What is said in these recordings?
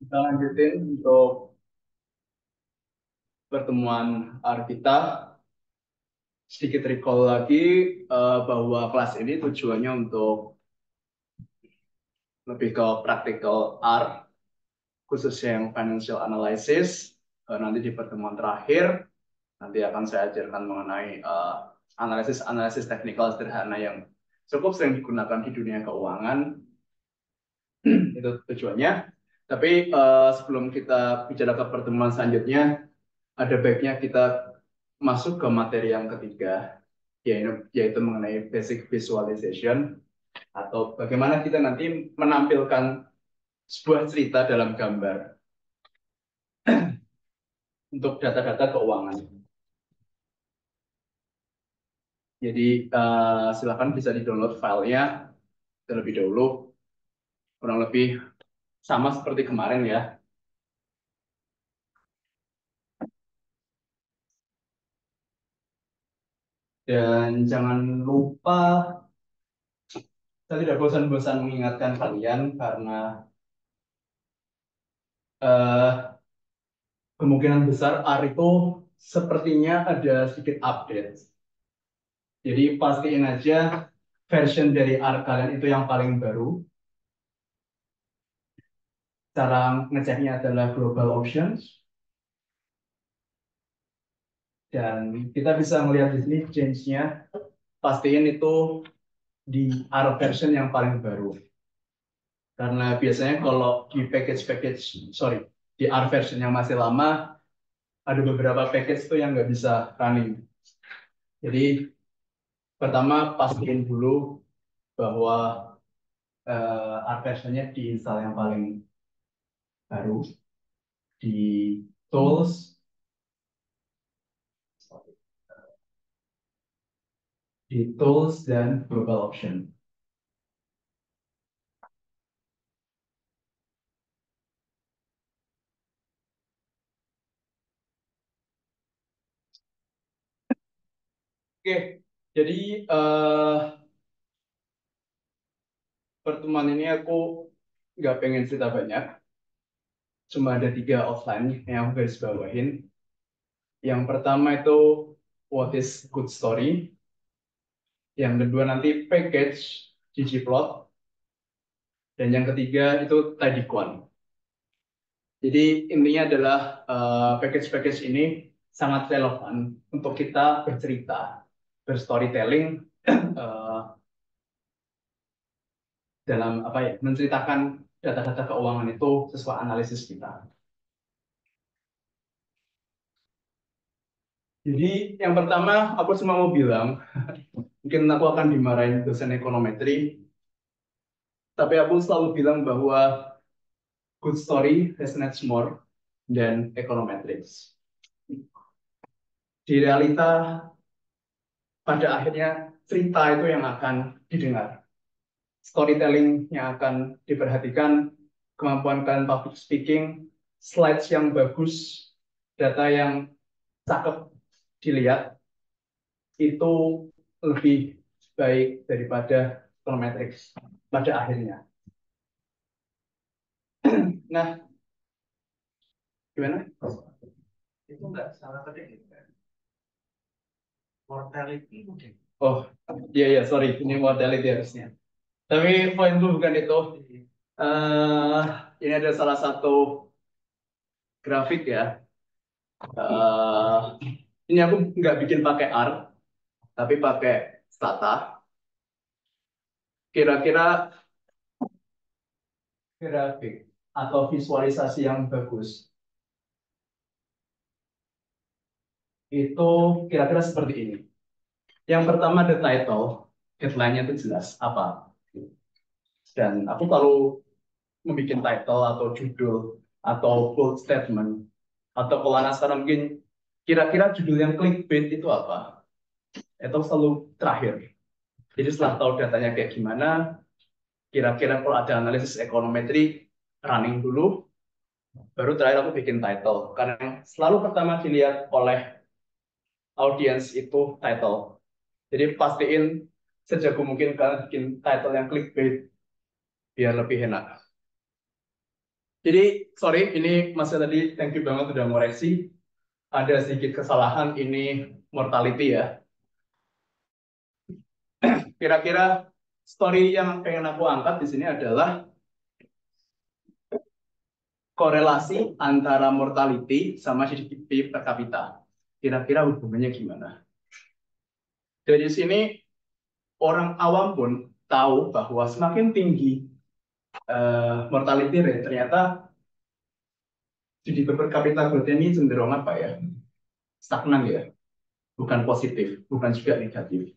Kita lanjutin untuk pertemuan kita. Sedikit recall lagi bahwa kelas ini tujuannya untuk lebih ke practical R, khususnya yang financial analysis. Nanti di pertemuan terakhir, nanti akan saya ajarkan mengenai analisis-analisis teknikal sederhana yang cukup sering digunakan di dunia keuangan. Itu tujuannya. Tapi sebelum kita bicara ke pertemuan selanjutnya, ada baiknya kita masuk ke materi yang ketiga, yaitu mengenai basic visualization, atau bagaimana kita nanti menampilkan sebuah cerita dalam gambar untuk data-data keuangan. Jadi silakan bisa di-download filenya terlebih dahulu, kurang lebih sama seperti kemarin ya. Dan jangan lupa, saya tidak bosan-bosan mengingatkan kalian karena eh, kemungkinan besar R itu sepertinya ada sedikit update. Jadi pastiin aja version dari R kalian itu yang paling baru. Cara ngeceknya adalah global options. Dan kita bisa melihat di sini change-nya. Pastiin itu di R version yang paling baru. Karena biasanya kalau di sorry, di R version yang masih lama, ada beberapa package itu yang nggak bisa running. Jadi pertama pastiin dulu bahwa R versionnya diinstal yang paling baru di tools, dan global option. Oke, jadi pertemuan ini aku nggak pengen cerita banyak, cuma ada 3 outline yang aku garis bawahin. Yang pertama itu what is good story, yang kedua nanti package ggplot, dan yang ketiga itu tidyquant. Jadi intinya adalah package-package ini sangat relevan untuk kita bercerita, berstorytelling, eh, dalam apa ya, menceritakan data-data keuangan itu sesuai analisis kita. Jadi yang pertama aku cuma mau bilang, mungkin aku akan dimarahin dosen ekonometri, tapi aku selalu bilang bahwa good story resonates more than econometrics. Di realita, pada akhirnya cerita itu yang akan didengar. Storytelling yang akan diperhatikan, kemampuan kalian public speaking, slides yang bagus, data yang cakep dilihat, itu lebih baik daripada econometrics pada akhirnya. Nah, gimana? Itu nggak salah tadi gitu kan? Mortality mungkin. Oh, iya iya, sorry, ini mortality harusnya. Tapi poinku bukan itu. Eh, ini ada salah satu grafik ya. Eh, ini aku nggak bikin pakai R, tapi pakai Stata. Kira-kira grafik atau visualisasi yang bagus itu kira-kira seperti ini. Yang pertama the title, headline-nya itu jelas apa. Dan aku kalau membuat title atau judul atau bold statement, atau kalau anak sekarang mungkin kira-kira judul yang clickbait itu apa? Itu selalu terakhir. Jadi setelah tahu datanya kayak gimana, kira-kira kalau ada analisis ekonometri running dulu, baru terakhir aku bikin title. Karena yang selalu pertama dilihat oleh audiens itu title. Jadi pastiin sejago mungkin kalian bikin title yang clickbait biar lebih enak. Jadi, sorry, ini masih tadi, thank you banget udah ngoreksi. Ada sedikit kesalahan, ini mortality ya. Kira-kira story yang pengen aku angkat di sini adalah korelasi antara mortality sama GDP per kapita. Kira-kira hubungannya gimana? Dari sini, orang awam pun tahu bahwa semakin tinggi mortality rate, ternyata GDP per kapita growth ini cenderung apa ya? Stagnan ya, bukan positif, bukan juga negatif.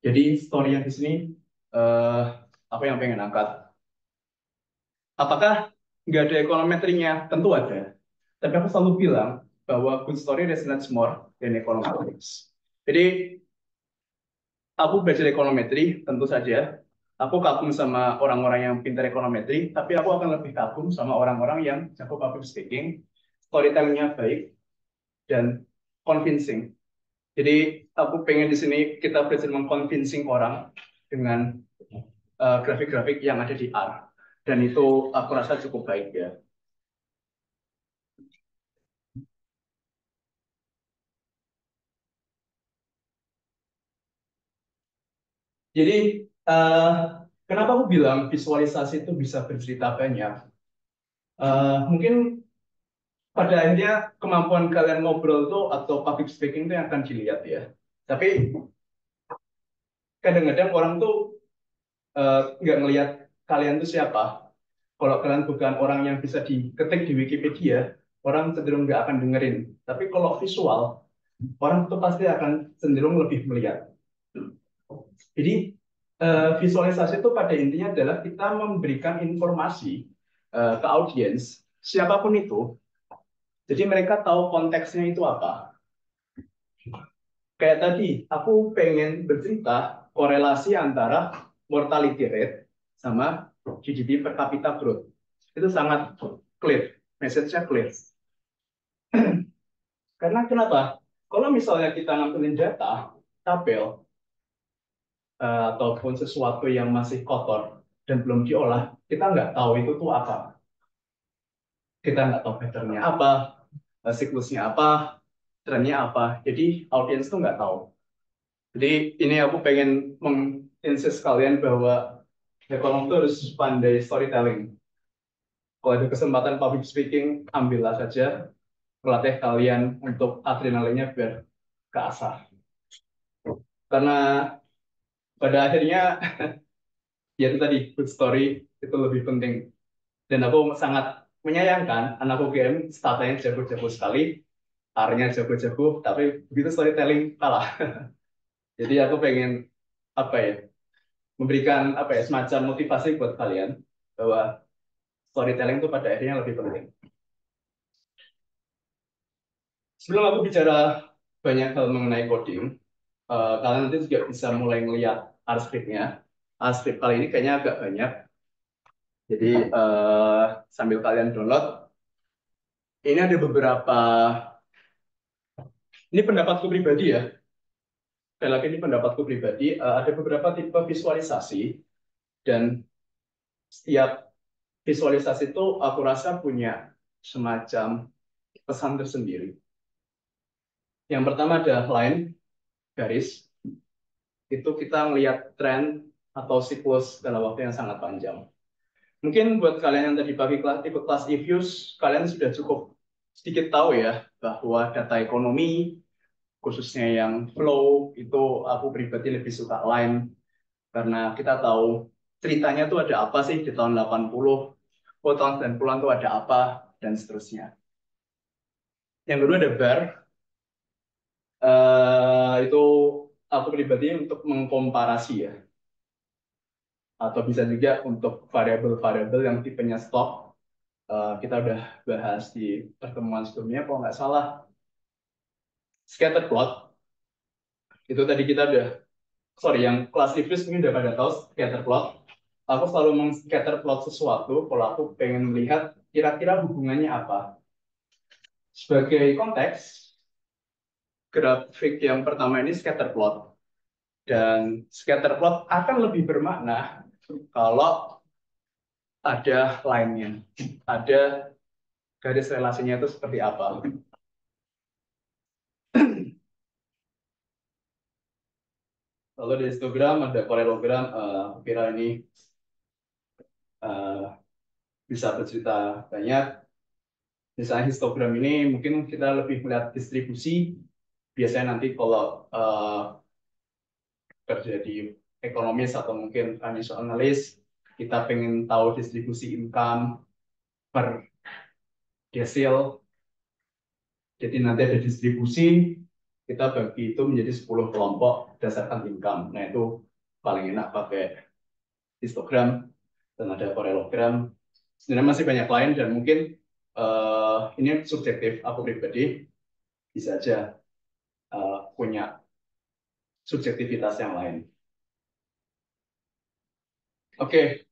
Jadi story yang di sini eh, apa yang pengen angkat? Apakah nggak ada ekonometrinya? Tentu ada. Tapi aku selalu bilang bahwa good story resonates more than econometrics. Jadi aku belajar ekonometri, tentu saja. Aku kagum sama orang-orang yang pintar ekonometri, tapi aku akan lebih kagum sama orang-orang yang jago public speaking, storytelling-nya baik, dan convincing. Jadi aku pengen di sini kita belajar mengconvincing orang dengan grafik-grafik yang ada di R. Dan itu aku rasa cukup baik ya. Jadi kenapa aku bilang visualisasi itu bisa bercerita banyak? Mungkin pada akhirnya kemampuan kalian ngobrol tuh atau public speaking itu yang akan dilihat ya. Tapi kadang-kadang orang tuh nggak ngelihat kalian tuh siapa. Kalau kalian bukan orang yang bisa diketik di Wikipedia, orang cenderung nggak akan dengerin. Tapi kalau visual, orang tuh pasti akan cenderung lebih melihat. Jadi visualisasi itu pada intinya adalah kita memberikan informasi ke audiens, siapapun itu. Jadi mereka tahu konteksnya itu apa. Kayak tadi, aku pengen bercerita korelasi antara mortality rate sama GDP per kapita growth. Itu sangat clear, message-nya clear. Karena kenapa? Kalau misalnya kita ngambilin data, tabel, ataupun sesuatu yang masih kotor dan belum diolah, kita nggak tahu itu tuh apa. Kita nggak tahu pattern-nya apa, siklusnya apa, trennya apa. Jadi audiens tuh nggak tahu. Jadi ini aku pengen menginsist kalian bahwa ekonom tuh harus pandai storytelling. Kalau ada kesempatan public speaking, ambillah saja, melatih kalian untuk adrenalinnya biar keasah. Karena pada akhirnya, ya itu tadi, good story itu lebih penting. Dan aku sangat menyayangkan anak UGM statanya jago-jago sekali, R-nya jago-jago, tapi begitu storytelling kalah. Jadi aku pengen apa ya, memberikan apa ya semacam motivasi buat kalian bahwa storytelling itu pada akhirnya lebih penting. Sebelum aku bicara banyak hal mengenai coding, kalian nanti juga bisa mulai melihat R-script-nya. R-script kali ini kayaknya agak banyak, jadi sambil kalian download, ini ada beberapa, ini pendapatku pribadi ya, sekali lagi ini pendapatku pribadi, ada beberapa tipe visualisasi, dan setiap visualisasi itu aku rasa punya semacam pesan tersendiri. Yang pertama ada line, garis, itu kita melihat tren atau siklus dalam waktu yang sangat panjang. Mungkin buat kalian yang tadi pagi kelas, ikut kelas EViews, kalian sudah cukup sedikit tahu ya bahwa data ekonomi, khususnya yang flow, itu aku pribadi lebih suka line karena kita tahu ceritanya tuh ada apa sih di tahun 80, oh tahun 90-an tuh ada apa, dan seterusnya. Yang kedua ada bar, itu aku pribadi untuk mengkomparasi ya, atau bisa juga untuk variabel-variabel yang tipenya stock. Kita udah bahas di pertemuan sebelumnya, kalau nggak salah, scatter plot, itu tadi kita udah, sorry, yang kelas reviews mungkin udah pada tahu scatter plot. Aku selalu meng-scatter plot sesuatu kalau aku pengen melihat kira-kira hubungannya apa. Sebagai konteks, grafik yang pertama ini scatter plot. Dan scatter plot akan lebih bermakna kalau ada line-nya, ada garis relasinya itu seperti apa. Lalu di histogram ada parallelogram, kira ini uh, bisa bercerita banyak. Misalnya histogram ini mungkin kita lebih melihat distribusi. Biasanya nanti kalau kerja di ekonomis atau mungkin financial analyst, kita pengen tahu distribusi income per desil. Jadi nanti ada distribusi, kita bagi itu menjadi 10 kelompok berdasarkan income. Nah itu paling enak pakai histogram dan ada parallelogram. Sebenarnya masih banyak lain dan mungkin ini subjektif aku pribadi bisa aja punya subjektivitas yang lain. Oke,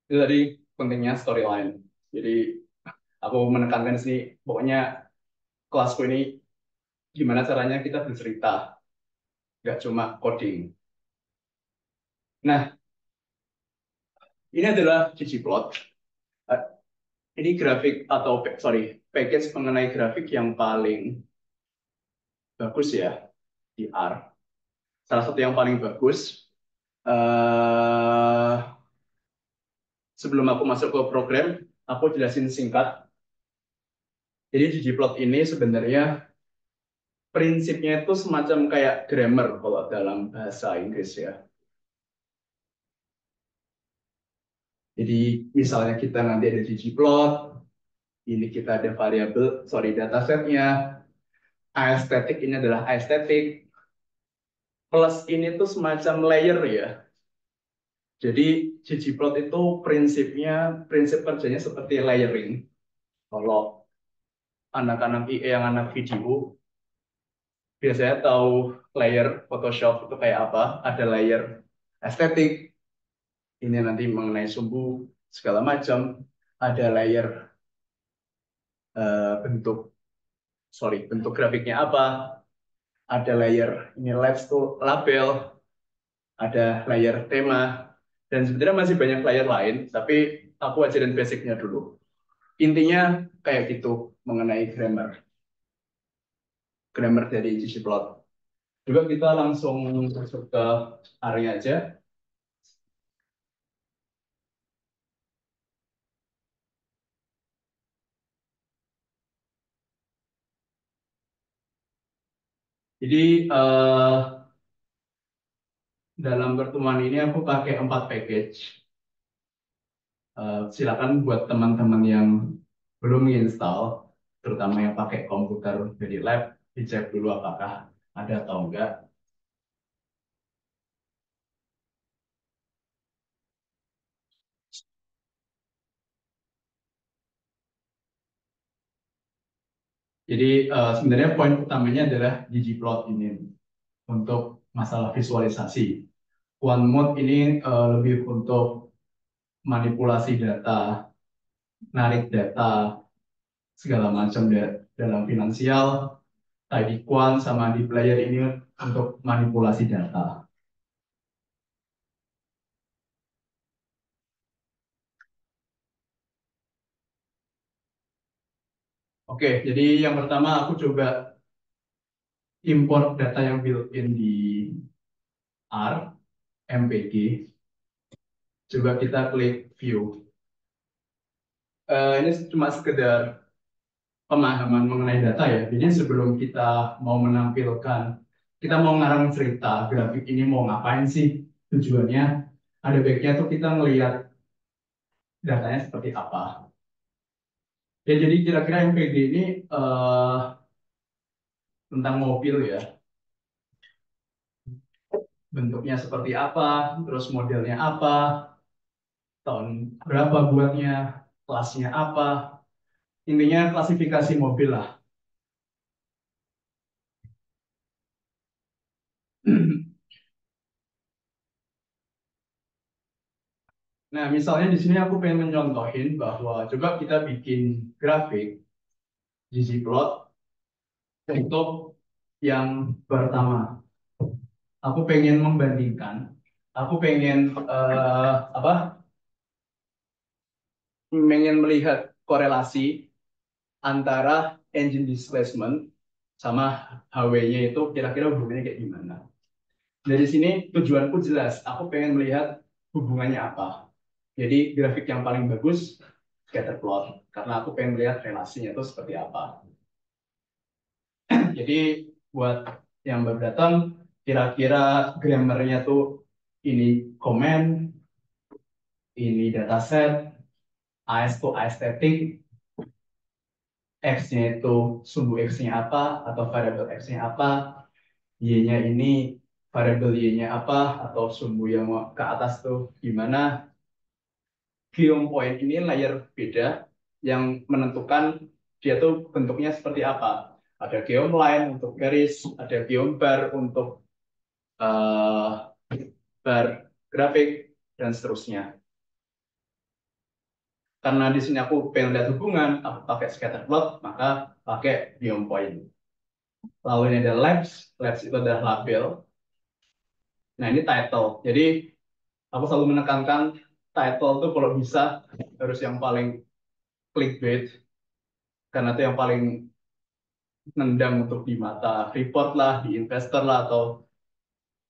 itu tadi pentingnya storyline. Jadi aku menekankan sini, pokoknya kelasku ini gimana caranya kita bercerita, nggak cuma coding. Nah, ini adalah ggplot. Eh, Ini grafik atau sorry, package mengenai grafik yang paling bagus ya di R. Salah satu yang paling bagus. eh Sebelum aku masuk ke program, aku jelasin singkat. Jadi ggplot ini sebenarnya prinsipnya itu semacam kayak grammar kalau dalam bahasa Inggris ya. Jadi misalnya kita nanti ada ggplot, ini kita ada variabel, sorry datasetnya, aesthetic ini adalah aesthetic, plus ini tuh semacam layer ya. Jadi ggplot itu prinsip kerjanya seperti layering. Kalau anak-anak IE yang anak video, biasanya tahu layer Photoshop itu kayak apa. Ada layer estetik, ini nanti mengenai sumbu segala macam. Ada layer bentuk, sorry, bentuk grafiknya apa. Ada layer ini label, ada layer tema, dan sebenarnya masih banyak layer lain. Tapi aku ajarin basicnya dulu. Intinya kayak gitu mengenai grammar dari ggplot. Juga kita langsung masuk ke area aja. Jadi dalam pertemuan ini aku pakai 4 package. Silakan buat teman-teman yang belum install, terutama yang pakai komputer dari lab, dicek dulu apakah ada atau enggak. Jadi sebenarnya poin utamanya adalah ggplot ini untuk masalah visualisasi. OneNote ini lebih untuk manipulasi data, narik data, segala macam dalam finansial, tadi quant sama di player ini untuk manipulasi data. Oke, jadi yang pertama aku coba import data yang built-in di R, MPG. Coba kita klik view. Ini cuma sekedar pemahaman mengenai data ya. Jadi sebelum kita mau menampilkan, kita mau ngarang cerita, grafik ini mau ngapain sih tujuannya, ada baiknya tuh kita ngelihat datanya seperti apa. Ya, jadi kira-kira MPG ini eh, tentang mobil ya, bentuknya seperti apa, terus modelnya apa, tahun berapa buatnya, kelasnya apa, intinya klasifikasi mobil lah. Nah, misalnya di sini aku pengen mencontohin bahwa coba kita bikin grafik ggplot untuk yang pertama. Aku pengen membandingkan, aku pengen apa? ingin melihat korelasi antara engine displacement sama HW-nya itu kira-kira hubungannya kayak gimana. Dari sini tujuanku jelas, aku pengen melihat hubungannya apa. Jadi grafik yang paling bagus scatter plot, karena aku pengen melihat relasinya itu seperti apa. Jadi buat yang baru datang, kira-kira grammarnya tuh ini comment, ini dataset, AS tuh aesthetic, X-nya itu sumbu X-nya apa, atau variabel X-nya apa, Y-nya ini variabel Y-nya apa, atau sumbu yang ke atas tuh gimana. Geom point ini layer beda yang menentukan dia tuh bentuknya seperti apa. Ada geom line untuk garis, ada geom bar untuk eh, bar grafik, dan seterusnya. Karena di sini aku pengen lihat hubungan, aku pakai scatter plot, maka pakai geom point. Lalu ini ada labs, labs itu adalah label. Nah ini title. Jadi aku selalu menekankan title tuh kalau bisa harus yang paling clickbait, karena itu yang paling nendang untuk di mata report lah, di investor lah, atau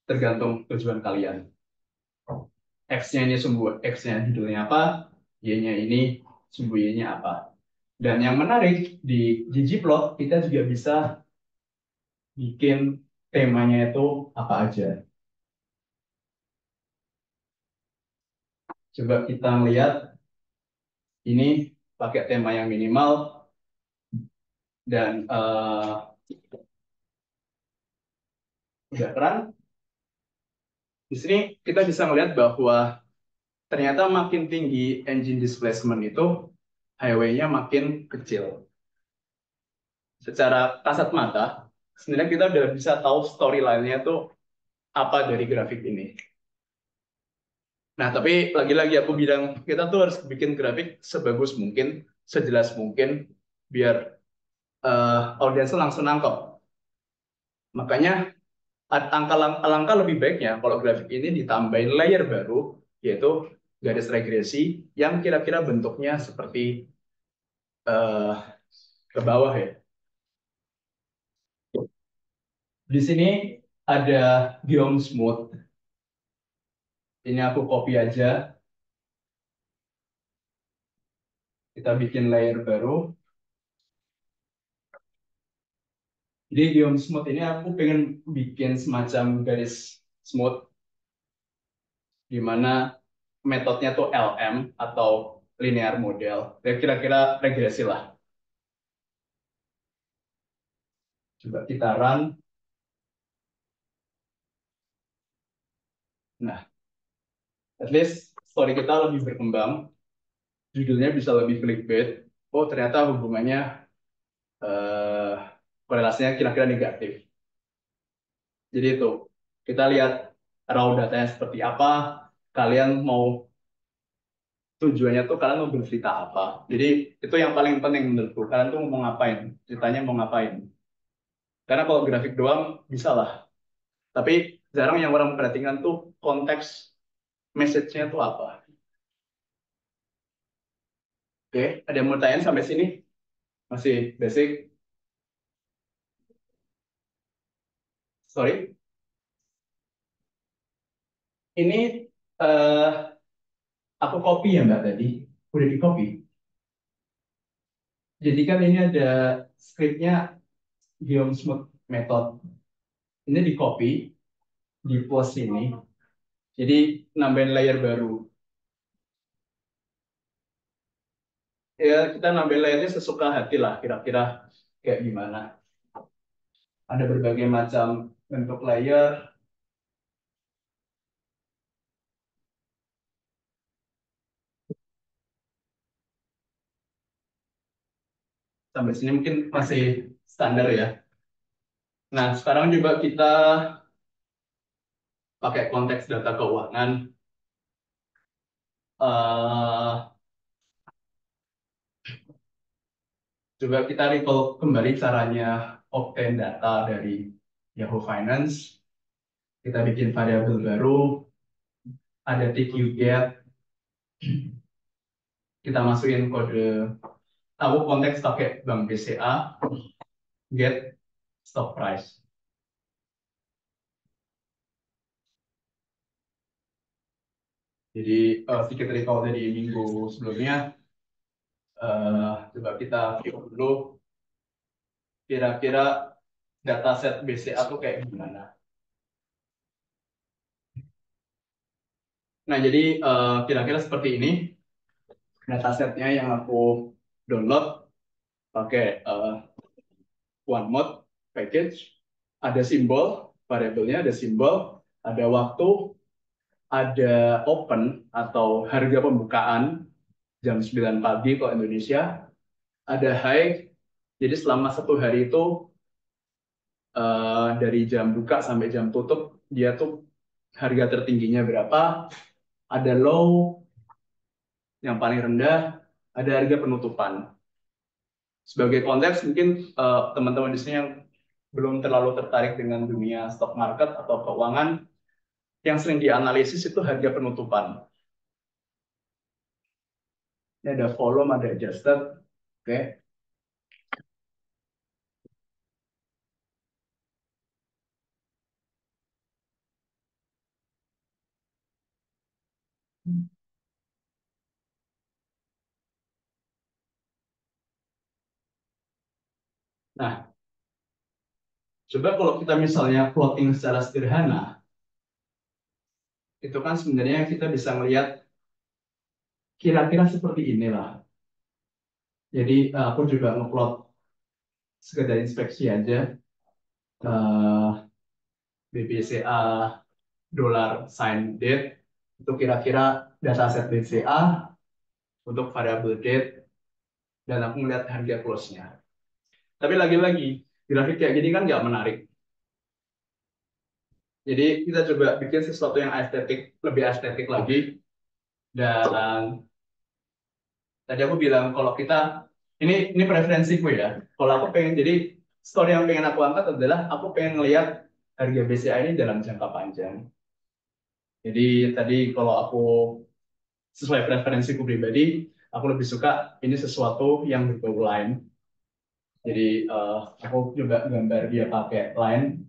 tergantung tujuan kalian. X-nya ini sumbu X-nya judulnya apa, Y-nya ini sumbu Y-nya apa. Dan yang menarik di ggplot kita juga bisa bikin temanya itu apa aja. Coba kita lihat ini pakai tema yang minimal dan udah keren. Di sini kita bisa melihat bahwa ternyata makin tinggi engine displacement itu highway-nya makin kecil. Secara kasat mata, sebenarnya kita udah bisa tahu storyline-nya tuh apa dari grafik ini. Nah, tapi lagi-lagi aku bilang, kita tuh harus bikin grafik sebagus mungkin, sejelas mungkin, biar audiens langsung nangkep. Makanya, alangkah lebih baiknya kalau grafik ini ditambahin layer baru, yaitu garis regresi, yang kira-kira bentuknya seperti uh, ke bawah ya. Di sini ada Geom Smooth. Ini aku copy aja. Kita bikin layer baru. Jadi Geom Smooth ini aku pengen bikin semacam garis smooth, di mana metodenya tuh LM atau linear model. Ya, kira-kira regresi lah. Coba kita run. Nah, at least story kita lebih berkembang. Judulnya bisa lebih clickbait. Oh, ternyata hubungannya eh, korelasinya kira-kira negatif. Jadi itu, kita lihat raw datanya seperti apa, kalian mau tujuannya tuh kalian mau bercerita apa. Jadi itu yang paling penting menurutku. Kalian tuh mau ngapain, ceritanya mau ngapain. Karena kalau grafik doang bisa lah. Tapi jarang yang orang perhatikan tuh konteks message-nya tuh apa. Oke, ada yang mau tanya sampai sini? Masih basic? Sorry. Ini eh, aku copy ya Mbak tadi. Udah di copy. Jadi kan ini ada script-nya Guillaume Smith Method. Ini di copy, di post ini. Jadi nambahin layer baru. Ya kita nambahin layernya sesuka hati lah, kira-kira kayak gimana. Ada berbagai macam bentuk layer. Sampai sini mungkin masih standar ya. Nah, sekarang coba kita pakai konteks data keuangan. Eh, Coba kita recall kembali caranya obtain data dari Yahoo Finance. Kita bikin variabel baru, ada TQ get, kita masukin kode, aku konteks pakai bank BCA, get stock price. Jadi sedikit recall dari minggu sebelumnya, coba kita view dulu kira-kira dataset BCA tuh kayak gimana. Nah, jadi kira-kira seperti ini datasetnya yang aku download pakai OneNote package. Ada simbol, variabelnya ada simbol, ada waktu, ada open atau harga pembukaan jam 9 pagi kalau Indonesia, ada high, jadi selama satu hari itu dari jam buka sampai jam tutup dia tuh harga tertingginya berapa, ada low yang paling rendah, ada harga penutupan. Sebagai konteks mungkin teman-teman di sini yang belum terlalu tertarik dengan dunia stock market atau keuangan, yang sering dianalisis itu harga penutupan. Ini ada volume, ada adjusted, oke. Nah, coba kalau kita misalnya plotting secara sederhana, itu kan sebenarnya kita bisa melihat kira-kira seperti inilah. Jadi aku juga ngeplot sekedar inspeksi aja, BBCA dollar sign date itu kira-kira dataset BCA untuk variable date, dan aku melihat harga close-nya. Tapi lagi-lagi grafik kayak gini kan nggak menarik. Jadi kita coba bikin sesuatu yang estetik, lebih estetik lagi. Dan tadi aku bilang kalau kita ini preferensiku ya. Kalau aku pengen, jadi story yang pengen aku angkat adalah aku pengen ngelihat harga BCA ini dalam jangka panjang. Jadi tadi kalau aku sesuai preferensiku pribadi, aku lebih suka ini sesuatu yang berbau line. Jadi aku coba gambar dia pakai line.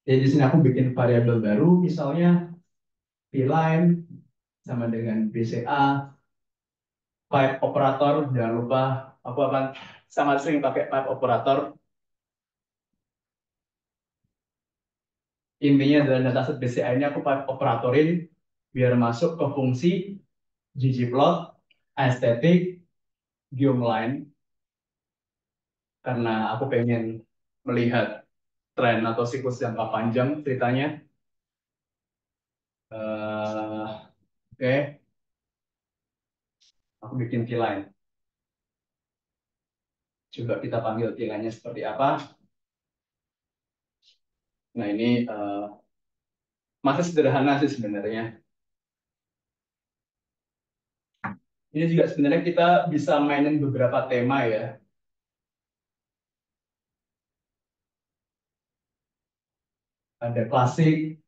Jadi di sini aku bikin variabel baru, misalnya P line sama dengan BCA, pipe operator, jangan lupa aku akan sangat sering pakai pipe operator. Intinya dalam dataset BCA ini aku pipe operatorin biar masuk ke fungsi ggplot, aesthetic, geomeline, karena aku pengen melihat tren atau siklus jangka panjang ceritanya. Oke, aku bikin keyline. Coba kita panggil keyline-nya seperti apa. Nah ini masih sederhana sih sebenarnya. Ini juga sebenarnya kita bisa mainin beberapa tema ya. Ada klasik,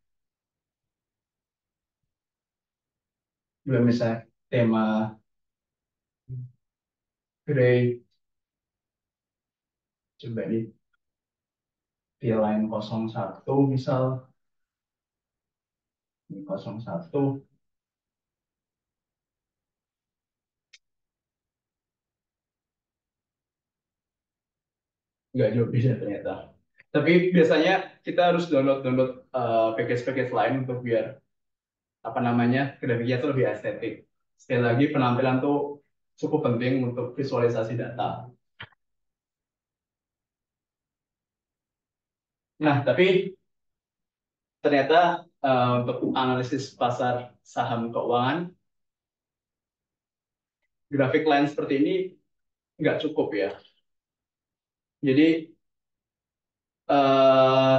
juga misalnya tema gray. Coba di line 01 misal, 01. Nggak jauh bisa ternyata. Tapi biasanya kita harus download package-package lain untuk biar apa namanya grafiknya itu lebih estetik. Sekali lagi penampilan tuh cukup penting untuk visualisasi data. Nah, tapi ternyata untuk analisis pasar saham keuangan, grafik line seperti ini nggak cukup ya. Jadi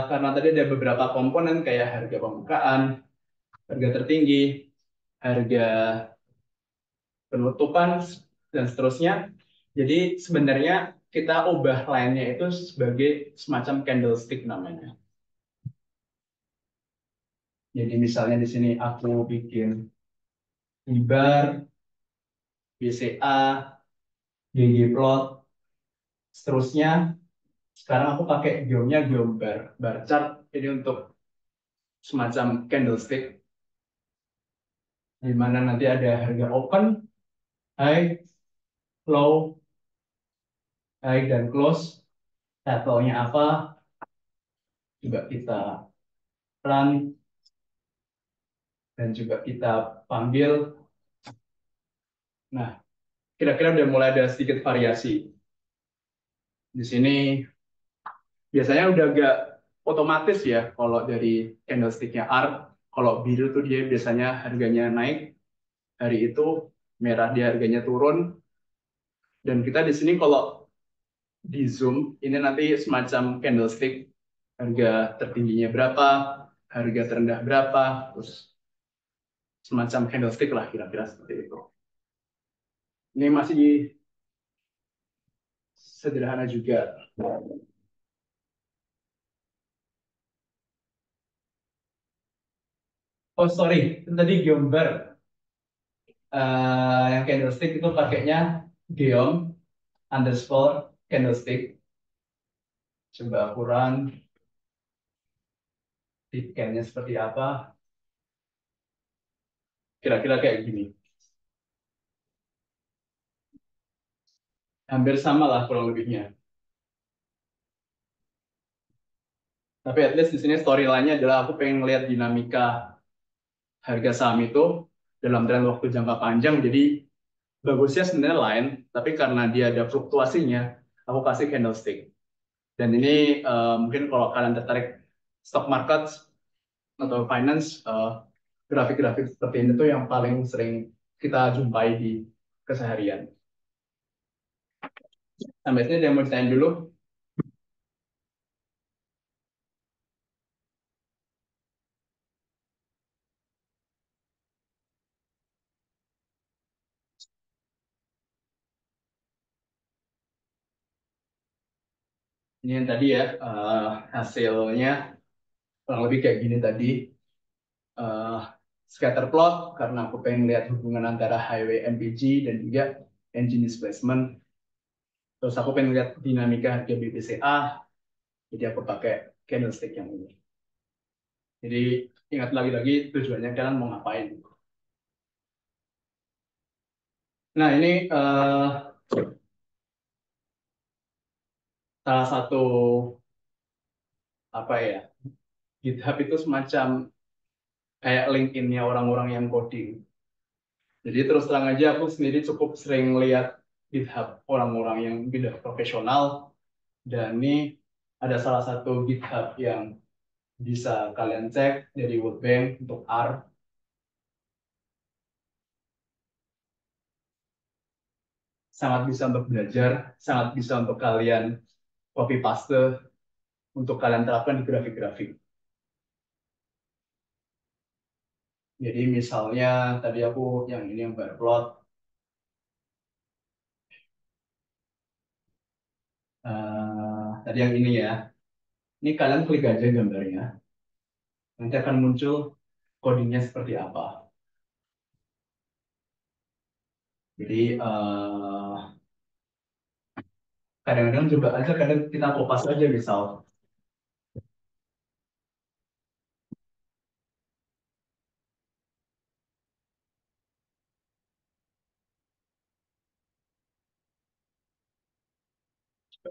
karena tadi ada beberapa komponen kayak harga pembukaan, harga tertinggi, harga penutupan, dan seterusnya. Jadi sebenarnya kita ubah line-nya itu sebagai semacam candlestick namanya. Jadi misalnya di sini aku bikin bar, BCA, ggplot, seterusnya. Sekarang aku pakai geomnya geom bar chart ini untuk semacam candlestick di mana nanti ada harga open, high, low, high dan close. Levelnya apa? Juga kita run dan juga kita panggil. Nah, kira-kira udah mulai ada sedikit variasi. Di sini biasanya udah agak otomatis ya kalau dari candlesticknya ARK. Kalau biru tuh dia biasanya harganya naik hari itu, merah dia harganya turun. Dan kita di sini kalau di zoom ini nanti semacam candlestick, harga tertingginya berapa, harga terendah berapa, terus semacam candlestick lah kira-kira seperti itu. Ini masih sederhana juga. Oh sorry, itu tadi gambar. Yang candlestick itu pakainya geom underscore candlestick. Coba aku run, tipnya seperti apa. Kira-kira kayak gini. Hampir sama lah kurang lebihnya. Tapi at least di sini storyline-nya adalah aku pengen ngeliat dinamika harga saham itu dalam tren waktu jangka panjang. Jadi bagusnya sebenarnya lain, tapi karena dia ada fluktuasinya, aku kasih candlestick. Dan ini mungkin kalau kalian tertarik stock market atau finance, grafik-grafik seperti ini tuh yang paling sering kita jumpai di keseharian. Sampai sini ada yang mau ditanyain dulu. Ini yang tadi ya, hasilnya kurang lebih kayak gini tadi. eh, Scatter plot karena aku pengen lihat hubungan antara highway MPG dan juga engine displacement. Terus aku pengen lihat dinamika harga BPCA, jadi aku pakai candlestick yang ini. Jadi ingat lagi-lagi tujuannya kalian mau ngapain. Nah ini salah satu apa ya, GitHub itu semacam kayak LinkedIn-nya orang-orang yang coding. Jadi terus terang aja aku sendiri cukup sering lihat GitHub orang-orang yang bidang profesional. Dan ini ada salah satu GitHub yang bisa kalian cek dari World Bank untuk R. Sangat bisa untuk belajar, sangat bisa untuk kalian copy paste, untuk kalian terapkan di grafik-grafik. Jadi misalnya tadi aku yang ini yang bar plot, tadi yang ini ya. Ini kalian klik aja gambarnya, nanti akan muncul codingnya seperti apa. Jadi kadang-kadang coba aja, kadang kita kopas aja misal.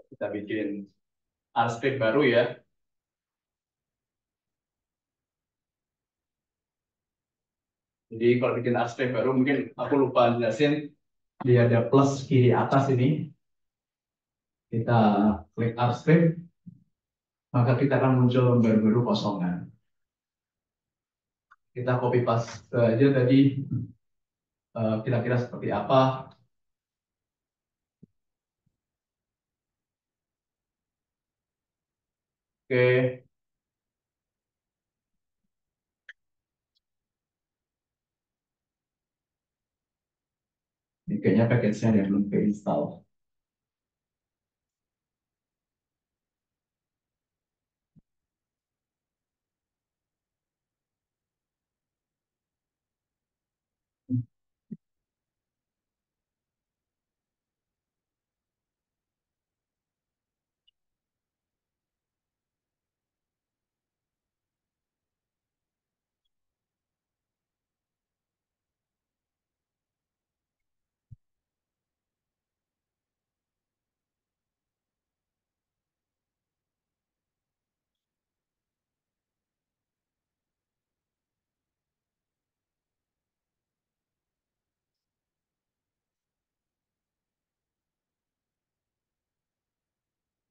Kita bikin R script baru ya. Jadi kalau bikin R script baru mungkin aku lupa jelasin, dia ada plus kiri atas ini. Kita klik R script, maka kita akan muncul lembar baru kosongan. Kita copy paste aja tadi, kira-kira seperti apa. Oke, ini kayaknya package-nya ada yang belum keinstall.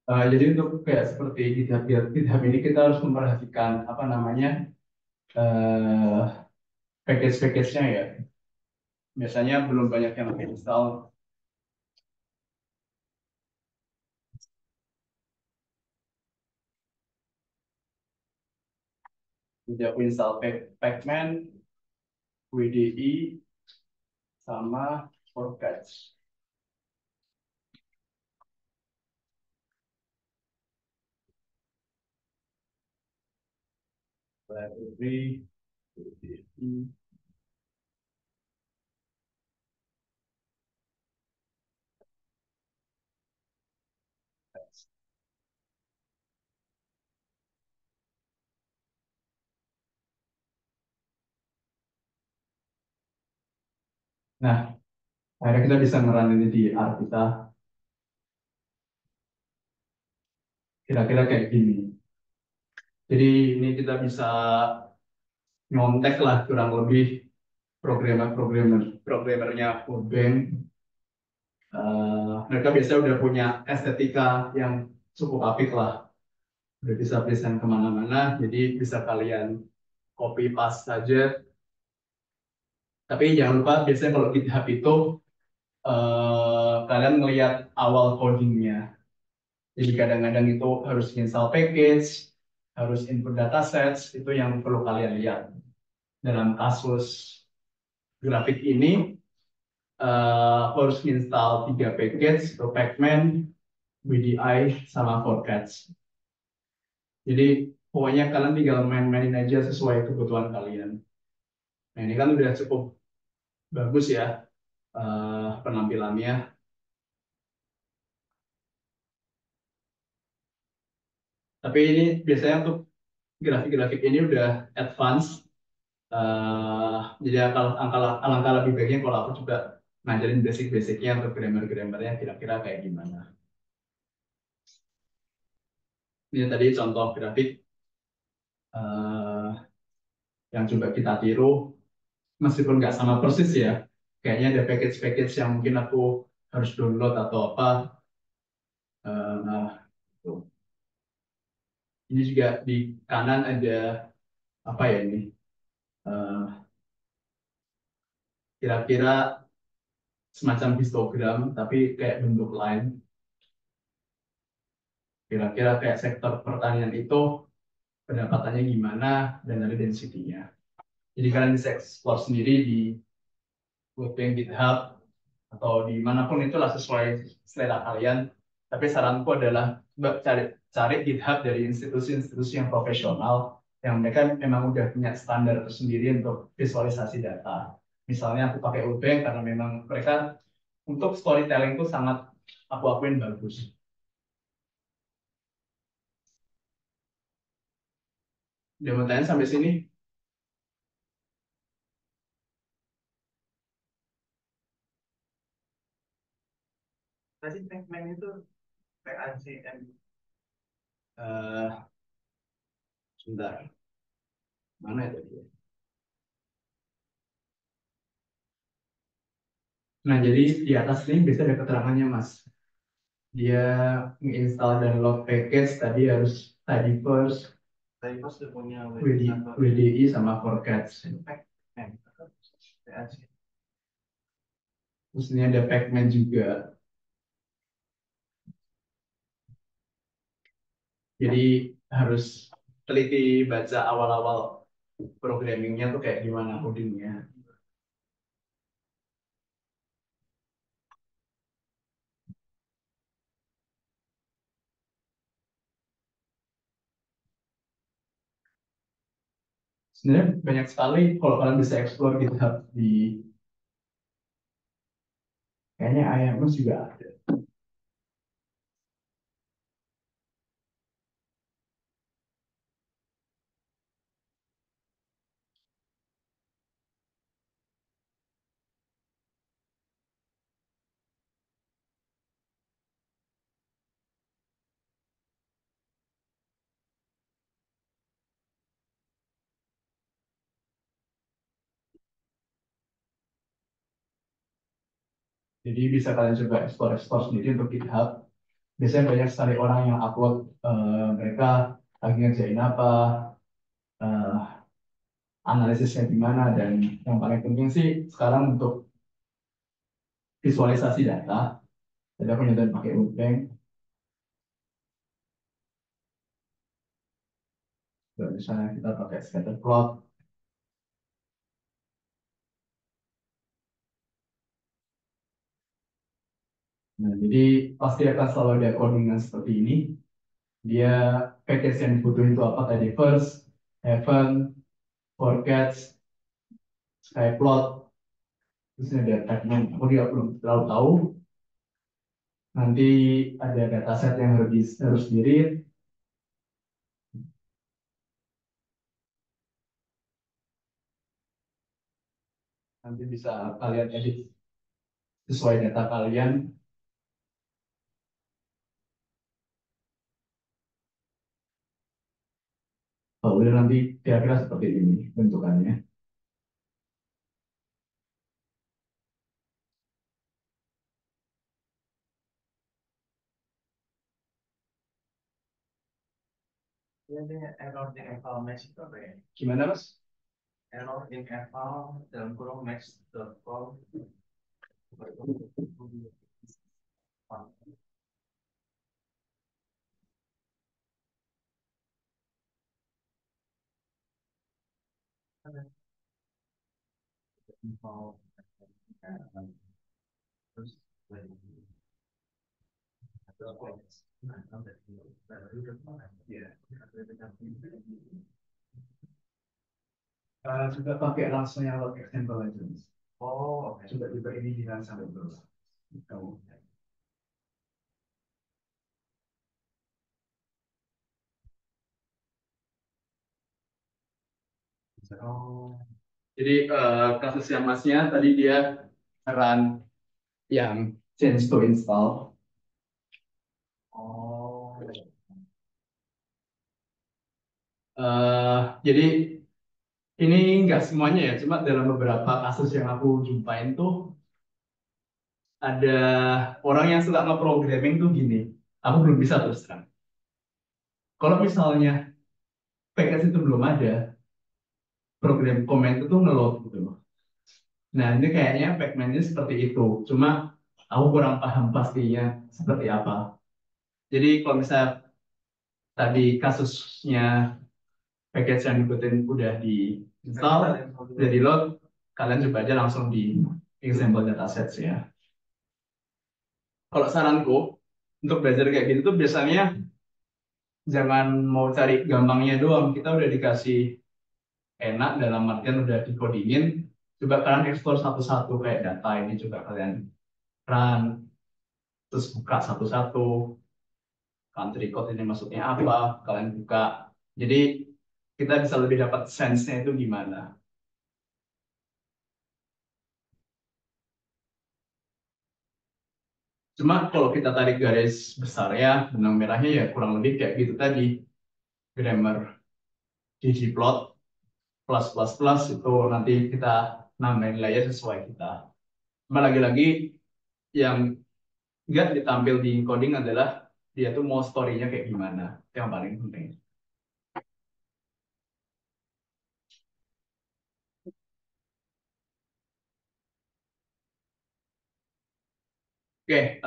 Jadi untuk kayak seperti GitHub ini kita harus memperhatikan apa namanya eh, package-package-nya ya. Biasanya belum banyak yang install. Jadi aku install Pacman, WDI, sama Forecast. Library, WDI. Nah, akhirnya kita bisa ngerun ini di R kita. Kira-kira kayak gini. Jadi ini kita bisa nyontek lah kurang lebih programmernya Woodbank. Mereka biasanya udah punya estetika yang cukup apik lah. Udah bisa present kemana-mana, jadi bisa kalian copy paste saja. Tapi jangan lupa biasanya kalau GitHub itu kalian ngelihat awal codingnya. Jadi kadang-kadang itu harus install package, harus input datasets, itu yang perlu kalian lihat. Dalam kasus grafik ini, harus install 3 package, itu Pacman, WDI, sama Forecast. Jadi pokoknya kalian tinggal main-mainin aja sesuai kebutuhan kalian. Nah ini kan udah cukup bagus ya penampilannya. Tapi ini biasanya untuk grafik-grafik ini udah advance. Jadi alangkah lebih baiknya kalau aku juga ngajarin basic-basicnya untuk grammar-grammarnya kira-kira kayak gimana. Ini tadi contoh grafik eh, yang coba kita tiru, meskipun nggak sama persis ya. Kayaknya ada package-package yang mungkin aku harus download atau apa. Nah, tuh. Ini juga di kanan ada apa ya ini? Eh, Kira-kira semacam histogram, tapi kayak bentuk line. Kira-kira kayak sektor pertanian itu pendapatannya gimana dan dari density-nya. Jadi kalian bisa explore sendiri di webnya GitHub atau dimanapun itulah sesuai selera kalian. Tapi saranku adalah coba cari GitHub dari institusi-institusi yang profesional yang mereka memang udah punya standar tersendiri untuk visualisasi data. Misalnya aku pakai Ubank karena memang mereka untuk storytelling itu sangat aku akuin bagus. Udah mau tanya sampai sini? Tadi segmen itu PACM. Eh, Sebentar, mana itu dia? Nah, jadi di atas ini bisa ada keterangannya, Mas. Dia menginstal download package tadi harus tadi first, tadi first dia punya WDI sama Forecast. Terus ini ada Pacman juga. Jadi harus teliti baca awal-awal programmingnya tuh kayak gimana codingnya. Sebenarnya banyak sekali kalau kalian bisa explore GitHub di kayaknya IMS juga ada. Jadi bisa kalian coba explore-explore sendiri untuk GitHub. biasanya banyak sekali orang yang upload mereka lagi ngerjain apa, eh, analisisnya gimana, dan yang paling penting sih sekarang untuk visualisasi data. Jadi aku nyobain pakai Woodbank. Kalau misalnya kita pakai scatter plot, nah jadi pasti akan selalu ada codingan seperti ini. Dia package yang dibutuhin itu apa tadi? First, Heaven, Forecast, Skyplot, terus ada tagnya. Aku juga belum terlalu tahu. Nanti ada dataset yang harus di-read. Nanti bisa kalian edit sesuai data kalian. Oh, udah nanti kira-kira seperti ini bentukannya. Ini error di eval match itu apa ya? Gimana, Mas? Error in eval dalam kurung match.com. Juga pakai langsung yang log example aja, Mas. Oh, oke. Coba juga ini di sampai terus. Kamu. Oh. Jadi kasus yang masnya tadi dia run yang change to install. Oh. Jadi ini nggak semuanya ya, cuma dalam beberapa kasus yang aku jumpain tuh ada orang yang suka nge-programming tuh gini. Aku belum bisa terus terang. Kalau misalnya package itu belum ada, program komen itu tuh nge-load gitu loh. Nah ini kayaknya Pac-Man-nya seperti itu. Cuma aku kurang paham pastinya seperti apa. Jadi kalau misalnya tadi kasusnya package yang dibutuhin udah di install, udah di load, kalian coba aja langsung di example datasets ya. Kalau saranku untuk belajar kayak gitu tuh biasanya jangan mau cari gampangnya doang. Kita udah dikasih enak dalam artian udah dikodingin. Coba kalian explore satu-satu kayak data ini coba kalian run, terus buka satu-satu country code ini maksudnya apa, kalian buka. Jadi kita bisa lebih dapat sense-nya itu gimana. Cuma kalau kita tarik garis besar ya, benang merahnya ya kurang lebih kayak gitu tadi. Grammar ggplot plus plus plus itu nanti kita nambahin layer sesuai kita. Cuma lagi-lagi yang nggak ditampil di coding adalah dia tuh mau story-nya kayak gimana. Yang paling penting. Oke,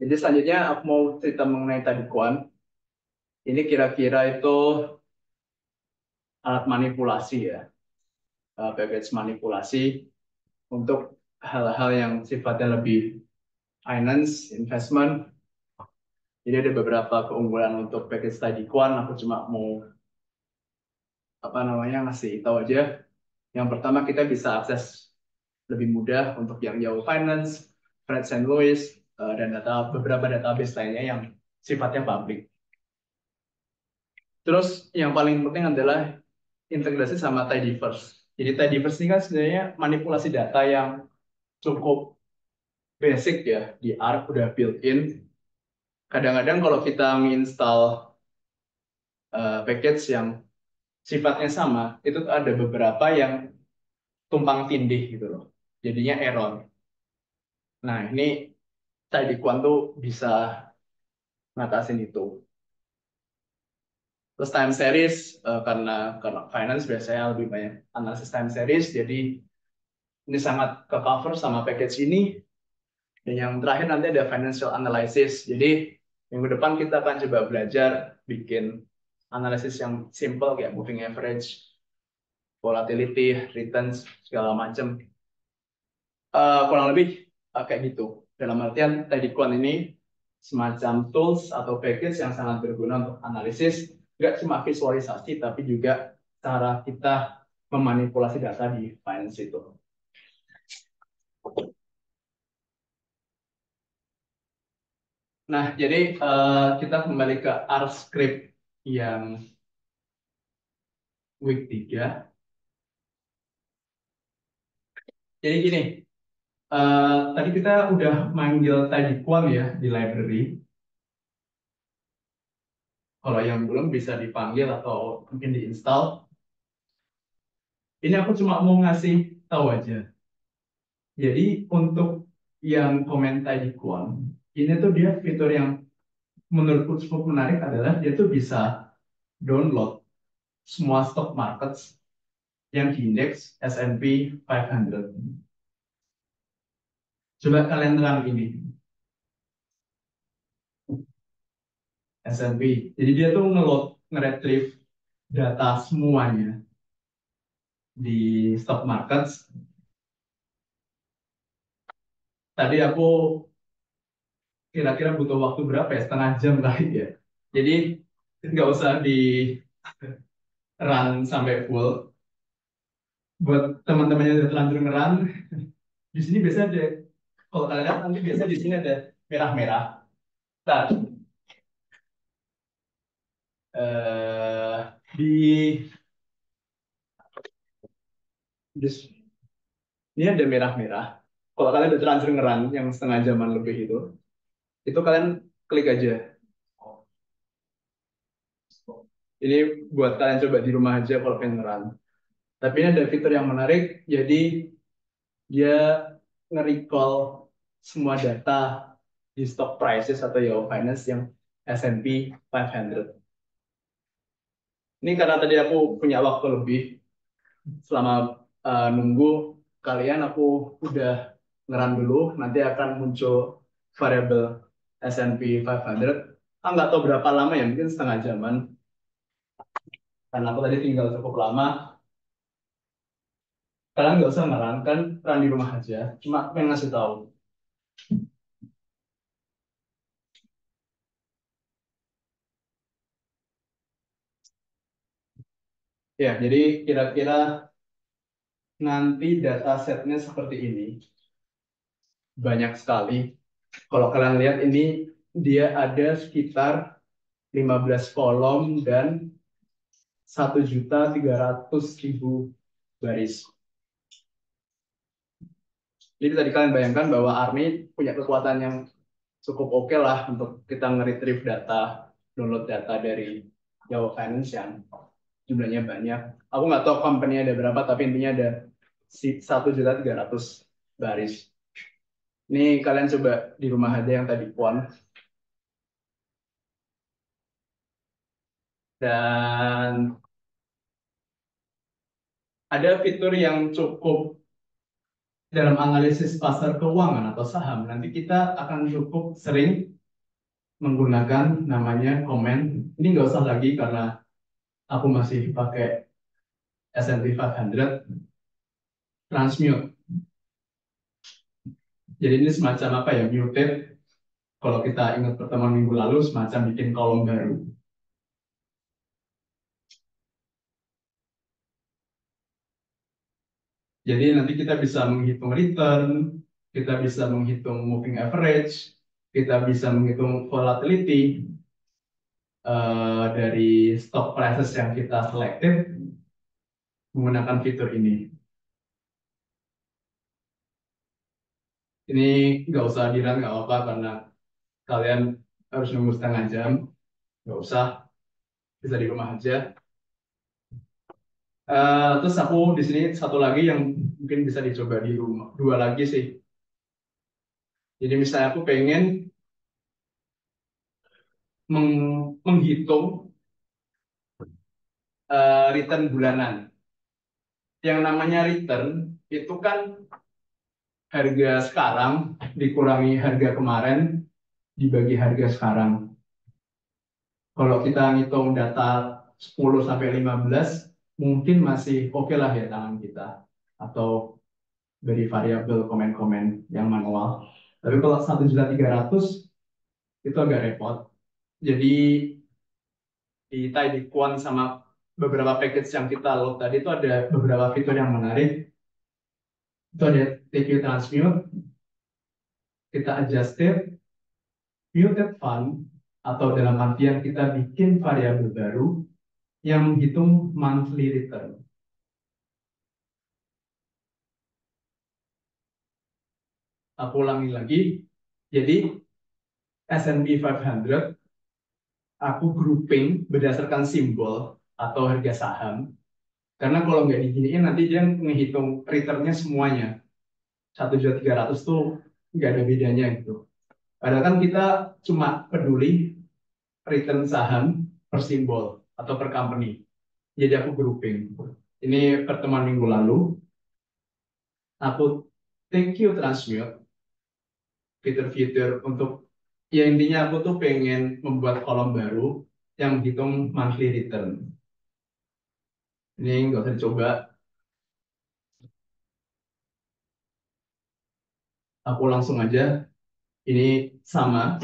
jadi selanjutnya aku mau cerita mengenai tadi Kuan. Ini kira-kira itu alat manipulasi ya, package manipulasi untuk hal-hal yang sifatnya lebih finance, investment. Jadi ada beberapa keunggulan untuk package tadi Kuan. Aku cuma mau apa namanya ngasih tahu aja. Yang pertama kita bisa akses lebih mudah untuk yang jauh finance, Fred St. Louis, dan beberapa database lainnya yang sifatnya publik. Terus yang paling penting adalah integrasi sama Tidyverse. Jadi Tidyverse ini kan sebenarnya manipulasi data yang cukup basic ya, di Arc udah built-in. Kadang-kadang kalau kita menginstal package yang sifatnya sama, itu tuh ada beberapa yang tumpang tindih gitu loh. Jadinya error. Nah, ini tadi Quant tuh bisa ngatasin itu. Terus time series karena finance biasanya lebih banyak analisis time series, jadi ini sangat ke cover sama package ini. Dan yang terakhir nanti ada financial analysis. Jadi minggu depan kita akan coba belajar bikin analisis yang simple kayak moving average, volatility, returns, segala macam. Kurang lebih kayak gitu. Dalam artian tadi quant ini semacam tools atau package yang sangat berguna untuk analisis, nggak cuma visualisasi, tapi juga cara kita memanipulasi data di finance itu. Nah, jadi kita kembali ke R script yang week 3. Jadi gini, tadi kita udah manggil tadi quant ya di library. Kalau yang belum bisa dipanggil atau mungkin diinstal. Ini aku cuma mau ngasih tahu aja. Jadi untuk yang komentar di Quant, ini tuh dia fitur yang menurutku cukup menarik adalah dia tuh bisa download semua stock markets yang diindeks S&P 500. Coba kalian terang ini, S&P. Jadi dia tuh nge-retrieve data semuanya di stock markets. Tadi aku kira-kira butuh waktu berapa ya? Setengah jam kali ya. Jadi nggak usah di run sampai full. Buat teman-teman yang udah terlanjur ngeran, di sini biasa ada, kalau kalian lihat nanti biasa di sini ada merah-merah. Nah, di, ini ada merah-merah. Kalau kalian udah terlanjur ngeran yang setengah jaman lebih itu kalian klik aja. Ini buat kalian coba di rumah aja kalau pengen ngeran. Tapi ini ada fitur yang menarik, jadi dia nge-recall semua data di stock prices atau Yahoo Finance yang S&P 500. Ini karena tadi aku punya waktu lebih selama nunggu kalian, aku udah ngeran dulu, nanti akan muncul variabel S&P 500. Nggak tahu berapa lama ya, mungkin setengah jaman. Karena aku tadi tinggal cukup lama, kalian nggak usah ngeran, kan run di rumah aja. Cuma aku pengen ngasih tahu. Ya, jadi kira-kira nanti datasetnya seperti ini. Banyak sekali. Kalau kalian lihat ini, dia ada sekitar 15 kolom dan 1.300.000 baris. Jadi tadi kalian bayangkan bahwa Army punya kekuatan yang cukup oke lah untuk kita nge-retrieve data, download data dari Yahoo Finance yang jumlahnya banyak. Aku nggak tahu company ada berapa, tapi intinya ada 1.300.000 baris. Ini kalian coba di rumah aja yang tadi Puan. Dan ada fitur yang cukup dalam analisis pasar keuangan atau saham. Nanti kita akan cukup sering menggunakan namanya komen. Ini nggak usah lagi karena aku masih pakai S&P 500 transmute. Jadi ini semacam apa ya, muted. Kalau kita ingat pertemuan minggu lalu, semacam bikin kolom baru. Jadi nanti kita bisa menghitung return, kita bisa menghitung moving average, kita bisa menghitung volatility dari stock prices yang kita selected menggunakan fitur ini. Ini nggak usah di-run, nggak apa-apa, karena kalian harus nunggu setengah jam. Nggak usah, bisa di rumah aja. Terus aku di sini satu lagi yang mungkin bisa dicoba di rumah. Dua lagi sih. Jadi misalnya aku pengen menghitung return bulanan. Yang namanya return itu kan harga sekarang dikurangi harga kemarin dibagi harga sekarang. Kalau kita ngitung data 10 sampai 15 mungkin masih oke lah ya tangan kita. Atau dari variabel komen-komen yang manual. Tapi kalau 1.300.000 itu agak repot. Jadi di di Quant sama beberapa package yang kita load tadi itu ada beberapa fitur yang menarik. Itu ada TQ Transmute, kita adjusted, muted fund, atau dalam artian kita bikin variabel baru yang menghitung monthly return. Aku ulangi lagi. Jadi S&P 500 aku grouping berdasarkan simbol atau harga saham. Karena kalau nggak diginiin nanti dia menghitung returnnya semuanya. 1.300.000 tuh nggak ada bedanya gitu. Padahal kan kita cuma peduli return saham per simbol atau per company. Jadi aku grouping. Ini pertemuan minggu lalu, aku thank you transmute fitur-fitur untuk ya intinya aku tuh pengen membuat kolom baru yang menghitung monthly return. Ini nggak usah dicoba, aku langsung aja. Ini sama,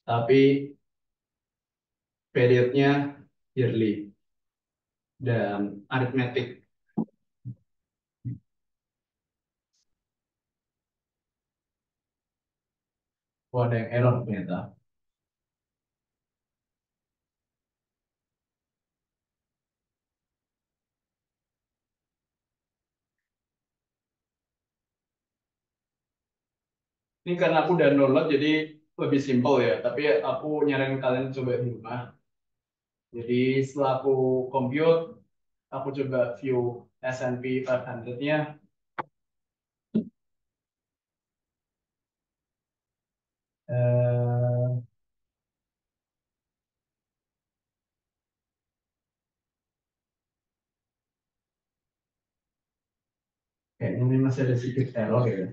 tapi periodnya yearly dan arithmetic. Oh, ada yang error ternyata. Ini karena aku udah download jadi lebih simpel ya. Tapi aku nyaranin kalian coba di rumah. Jadi setelah aku compute, aku coba view S&P 500-nya. Eh, Kayaknya ini masih ada sedikit error ya.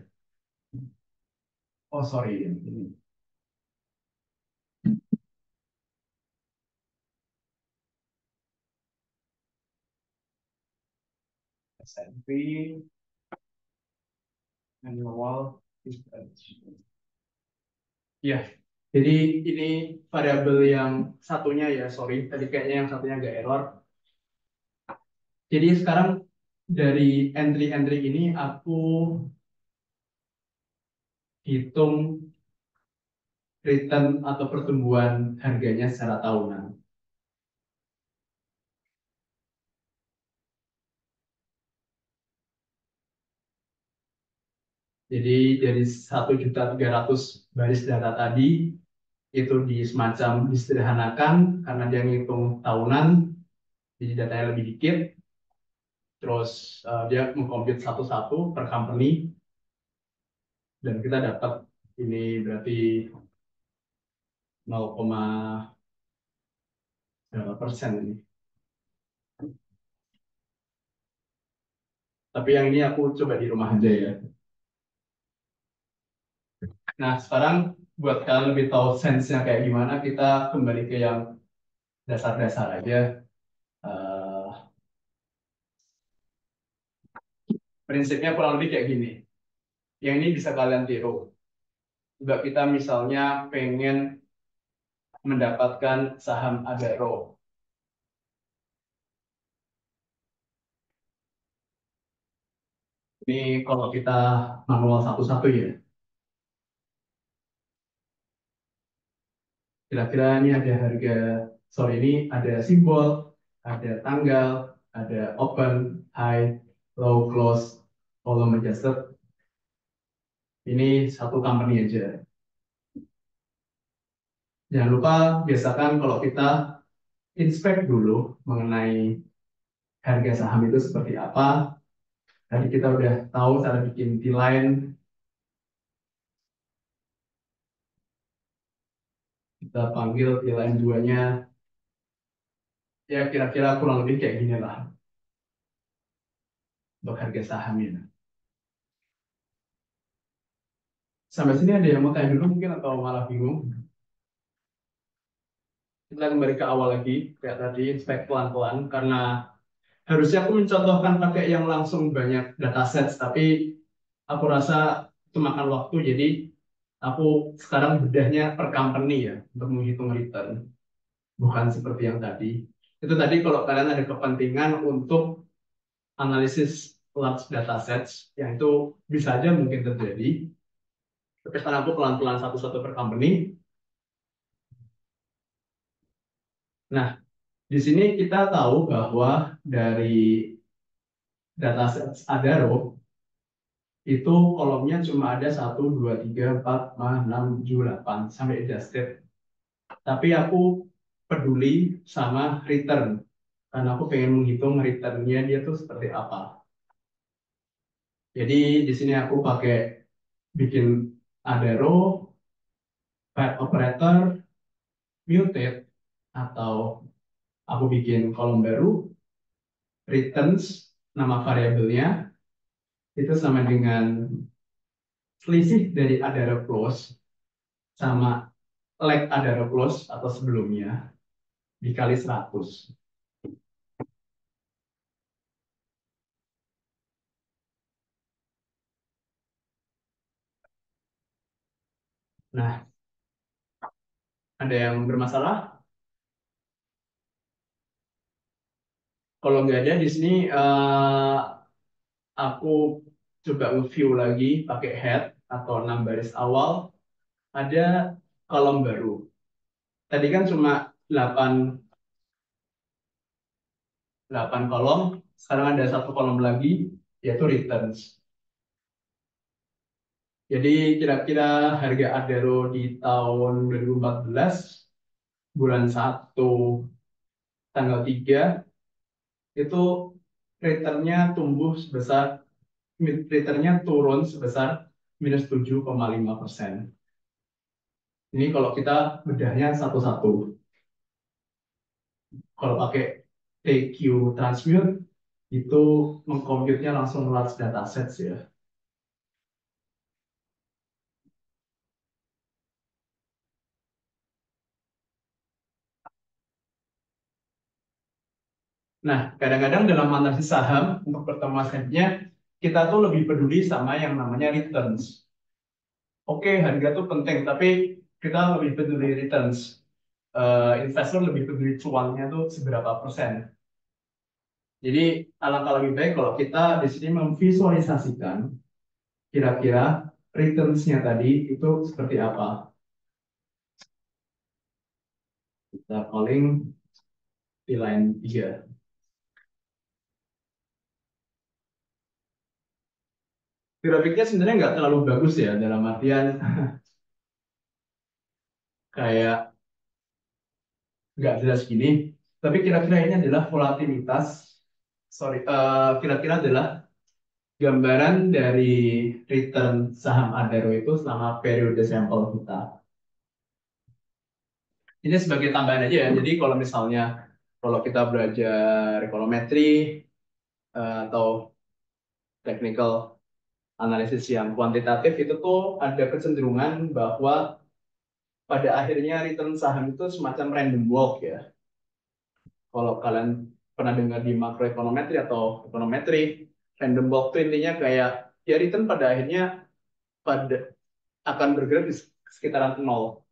Oh sorry, ini S&P annual. Ya, jadi ini variabel yang satunya ya, sorry. Tadi kayaknya yang satunya agak error. Jadi sekarang dari entry-entry ini aku hitung return atau pertumbuhan harganya secara tahunan. Jadi dari 1.300.000 baris data tadi itu di semacam disederhanakan karena dia ngitung tahunan, jadi datanya lebih dikit. Terus dia mengkomput satu-satu per company dan kita dapat ini berarti 0, berapa persen ini. Tapi yang ini aku coba di rumah aja ya. Nah, sekarang buat kalian lebih tahu sense-nya kayak gimana, kita kembali ke yang dasar-dasar aja. Eh, Prinsipnya kurang lebih kayak gini. Yang ini bisa kalian tiru. Juga kita misalnya pengen mendapatkan saham Adaro. Ini kalau kita manual satu-satu ya. Kira-kira ini ada harga, sorry ini ada simbol, ada tanggal, ada open, high, low, close, volume adjusted. Ini satu company aja. Jangan lupa biasakan kalau kita inspect dulu mengenai harga saham itu seperti apa. Tadi kita udah tahu cara bikin T-line, kita panggil T-line 2-nya, ya kira-kira kurang lebih kayak gini lah untuk harga sahamnya. Sampai sini ada yang mau tanya dulu mungkin atau malah bingung? Kita kembali ke awal lagi, kayak tadi, inspect pelan-pelan, karena harusnya aku mencontohkan pakai yang langsung banyak dataset, tapi aku rasa itu makan waktu, jadi aku sekarang bedahnya per company ya, untuk menghitung return, bukan seperti yang tadi. Itu tadi kalau kalian ada kepentingan untuk analisis large datasets, yang itu bisa aja mungkin terjadi, tapi sekarang aku pelan-pelan satu-satu per company. Nah, di sini kita tahu bahwa dari dataset Adaro itu kolomnya cuma ada 1, 2, 3, 4, 5, 6, 7, 8 sampai adjusted. Tapi aku peduli sama return karena aku pengen menghitung returnnya dia tuh seperti apa. Jadi di sini aku pakai bikin Adaro, type operator, mutate, atau aku bikin kolom baru, returns, nama variabelnya, itu sama dengan selisih dari Adaro close sama leg Adaro close atau sebelumnya dikali 100. Nah, ada yang bermasalah? Kalau nggak ada di sini, aku coba review lagi pakai head atau 6 baris awal. Ada kolom baru. Tadi kan cuma 8, 8 kolom. Sekarang ada satu kolom lagi, yaitu returns. Jadi kira-kira harga Adaro di tahun 2014, bulan 1, tanggal 3, itu returnnya tumbuh sebesar, returnnya turun sebesar -7,5%. Ini kalau kita bedahnya satu-satu. Kalau pakai TQ Transmute, itu mengcompute-nya langsung large datasets ya. Nah, kadang-kadang dalam analisis saham, untuk pertama kalinya, kita tuh lebih peduli sama yang namanya returns. Oke, harga tuh penting, tapi kita lebih peduli returns. Investor lebih peduli cuannya tuh seberapa persen. Jadi, alangkah lebih baik kalau kita di sini memvisualisasikan kira-kira returns-nya tadi itu seperti apa. Kita calling di line 3. Grafiknya sebenarnya nggak terlalu bagus ya, dalam artian kayak nggak jelas gini. Tapi kira-kira ini adalah volatilitas, sorry, kira-kira adalah gambaran dari return saham Adaro itu selama periode sampel kita. Ini sebagai tambahan aja ya. Jadi kalau misalnya kalau kita belajar ekonometri atau technical analisis yang kuantitatif itu tuh ada kecenderungan bahwa pada akhirnya return saham itu semacam random walk ya. Kalau kalian pernah dengar di makroekonometri atau ekonometri, random walk itu intinya kayak ya return pada akhirnya pada akan bergerak di sekitaran nol.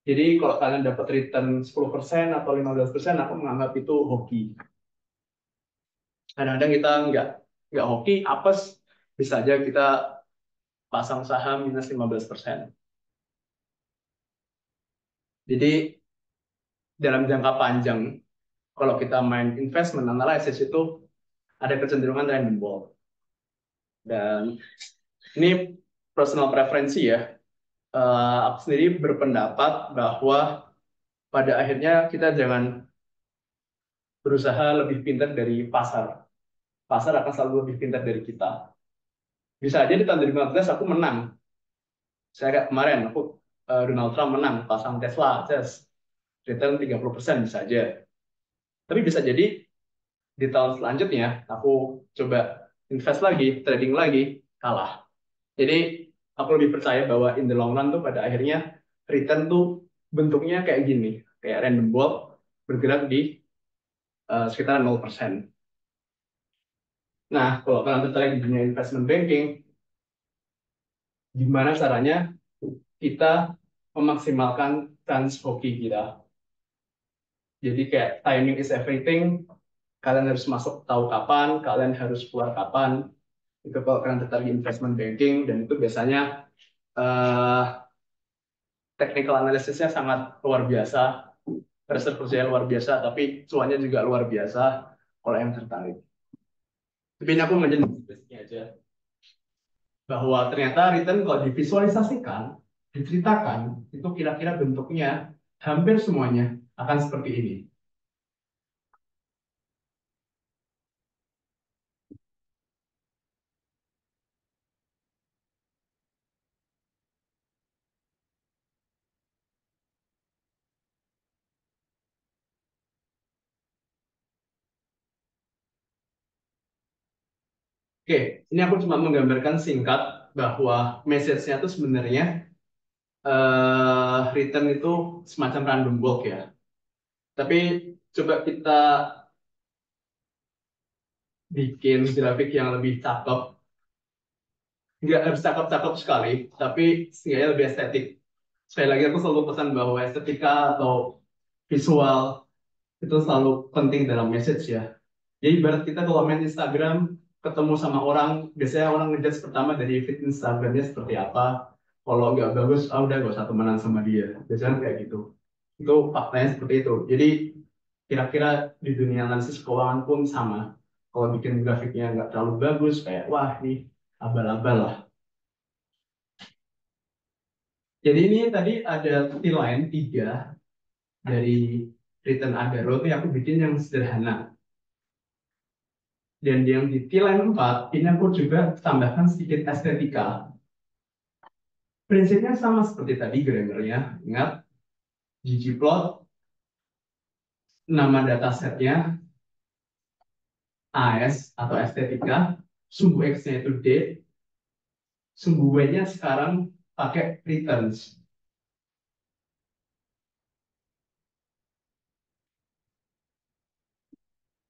Jadi kalau kalian dapat return 10% atau 15%, aku menganggap itu hoki. Kadang-kadang kita nggak hoki, apes, bisa aja kita pasang saham -15%. Jadi dalam jangka panjang, kalau kita main investment analysis itu ada kecenderungan random walk. Dan ini personal preferensi ya. Aku sendiri berpendapat bahwa pada akhirnya kita jangan berusaha lebih pintar dari pasar. Pasar akan selalu lebih pintar dari kita. Bisa aja di tahun 2015 aku menang. Saya kayak kemarin, aku Donald Trump menang, pasang Tesla, return 30% bisa aja. Tapi bisa jadi di tahun selanjutnya aku coba invest lagi, trading lagi, kalah. Jadi aku lebih percaya bahwa in the long run tuh pada akhirnya return tuh bentuknya kayak gini, kayak random walk bergerak di sekitar 0%. Nah, kalau kalian tertarik di dunia investment banking, gimana caranya kita memaksimalkan chance hoki kita? Jadi kayak timing is everything, kalian harus masuk tahu kapan, kalian harus keluar kapan. Itu kalau kalian tertarik di investment banking, dan itu biasanya eh, technical analisisnya sangat luar biasa, research kerjanya luar biasa, tapi cuannya juga luar biasa kalau yang tertarik. Tapi ini aku menjelaskan basicnya aja, bahwa ternyata return kalau divisualisasikan, diceritakan, itu kira-kira bentuknya hampir semuanya akan seperti ini. Oke, ini aku cuma menggambarkan singkat bahwa message-nya itu sebenarnya return itu semacam random walk ya. Tapi coba kita bikin grafik yang lebih cakep. Nggak harus cakep-cakep sekali, tapi setidaknya lebih estetik. Sekali lagi aku selalu pesan bahwa estetika atau visual itu selalu penting dalam message ya. Jadi ibarat kita kalau main Instagram, ketemu sama orang, biasanya orang ngejudge pertama dari feed Instagramnya seperti apa. Kalau nggak bagus, ah udah gak usah temenan sama dia. Biasanya kayak gitu. Itu faktanya seperti itu. Jadi kira-kira di dunia analisis keuangan pun sama. Kalau bikin grafiknya nggak terlalu bagus, kayak wah ini abal-abal lah. Jadi ini tadi ada T-line 3 dari return Agaro itu yang aku bikin yang sederhana. Dan yang di T-line 4 ini aku juga tambahkan sedikit estetika. Prinsipnya sama seperti tadi grammarnya. Ingat, ggplot, nama datasetnya, AS atau estetika, sumbu X-nya itu date, sumbu Y-nya sekarang pakai returns.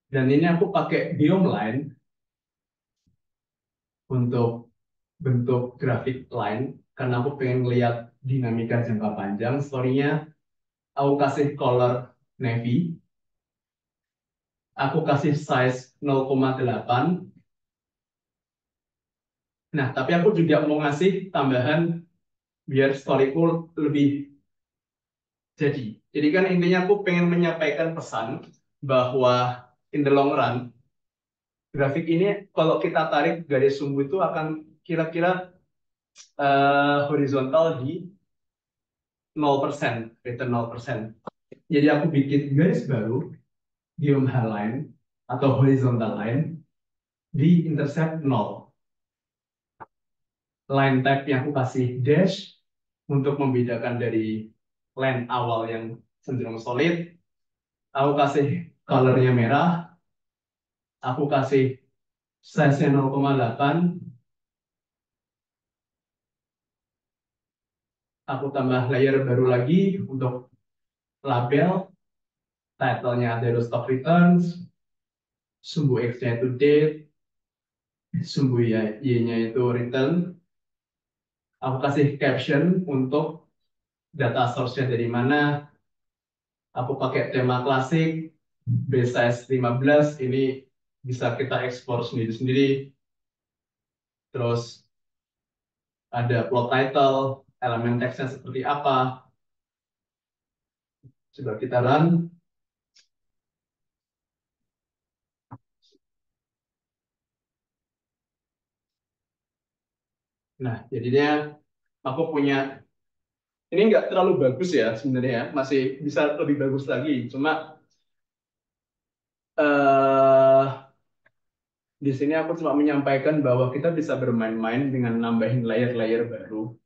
Dan ini aku pakai biome line untuk bentuk grafik line, karena aku pengen lihat dinamika jangka panjang. Story-nya aku kasih color navy, aku kasih size 0,8. Nah, tapi aku juga mau ngasih tambahan biar storyku lebih jadi. Jadi kan intinya aku pengen menyampaikan pesan bahwa in the long run, grafik ini kalau kita tarik garis sumbu itu akan kira-kira horizontal di 0%, return 0%. Jadi aku bikin garis baru, diagonal line atau horizontal line di intercept 0. Line type yang aku kasih dash untuk membedakan dari line awal yang cenderung solid. Aku kasih colornya merah, aku kasih size-nya 0,8, aku tambah layer baru lagi untuk label, title-nya ada stock returns, sumbu X-nya itu date, sumbu Y-nya itu return. Aku kasih caption untuk data source-nya dari mana. Aku pakai tema klasik, base size 15, ini bisa kita ekspor sendiri-sendiri. Terus ada plot title, elemen teksnya seperti apa. Coba kita run. Nah, jadinya aku punya, ini nggak terlalu bagus ya sebenarnya, ya. Masih bisa lebih bagus lagi. Cuma eh di sini aku cuma menyampaikan bahwa kita bisa bermain-main dengan nambahin layer-layer baru.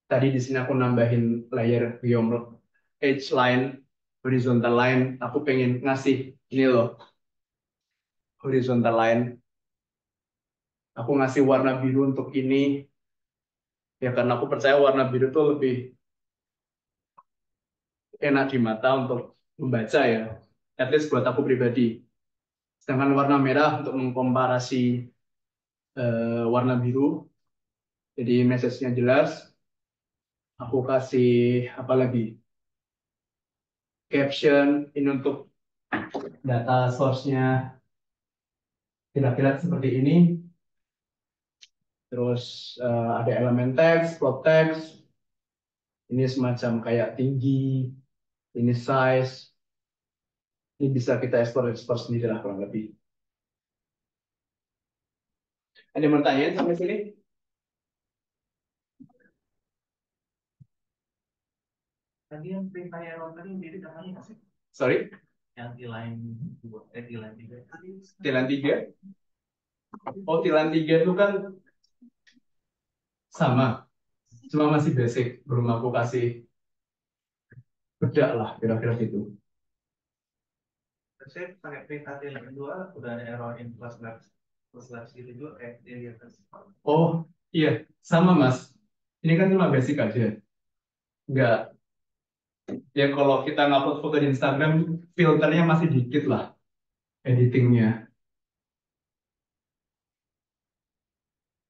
Tadi di sini aku nambahin layer geometri, edge line, horizontal line. Aku pengen ngasih ini loh, horizontal line. Aku ngasih warna biru untuk ini, ya karena aku percaya warna biru tuh lebih enak di mata untuk membaca ya. At least buat aku pribadi. Sedangkan warna merah untuk mengkomparasi warna biru, jadi message-nya jelas. Aku kasih apa lagi? Caption ini untuk data source-nya kira-kira seperti ini. Terus ada elemen teks, plot teks. Ini semacam kayak tinggi, ini size. Ini bisa kita explore sendiri lah kurang lebih. Ada yang mau tanyain sampai sini? Tadi yang perintah error tadi jadi namanya nggak sih? Sorry, Yang di line 2, di line 3. tilan 3. Oh, tilan 3 itu kan sama. Cuma masih basic. Belum aku kasih bedak lah, kira-kira gitu. Saya pakai perintah di line 2 udah ada error in plus labs gitu juga kayak dia di atas. Oh, iya. Sama, Mas. Ini kan cuma basic aja. Nggak. Ya, kalau kita ngupload foto di Instagram, filternya masih dikit lah. Editingnya.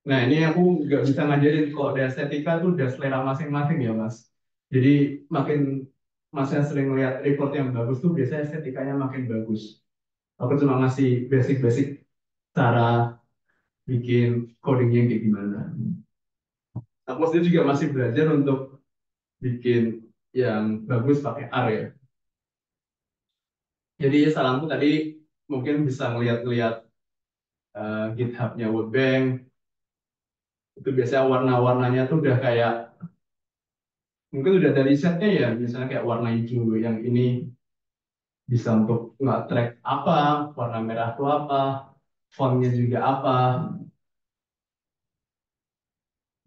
Nah, ini aku nggak bisa ngajarin kalau ada estetika tuh udah selera masing-masing ya, Mas. Jadi makin Masnya sering lihat report yang bagus tuh biasanya estetikanya makin bagus. Aku cuma ngasih basic-basic cara bikin codingnya kayak gimana. Aku sendiri juga masih belajar untuk bikin yang bagus pakai R ya. Jadi saranku tadi mungkin bisa ngeliat-ngeliat GitHub-nya Woodbank. Itu biasanya warna-warnanya tuh udah kayak mungkin udah dari setnya ya, misalnya kayak warna hijau yang ini bisa untuk nge-track apa, warna merah itu apa, fontnya juga apa.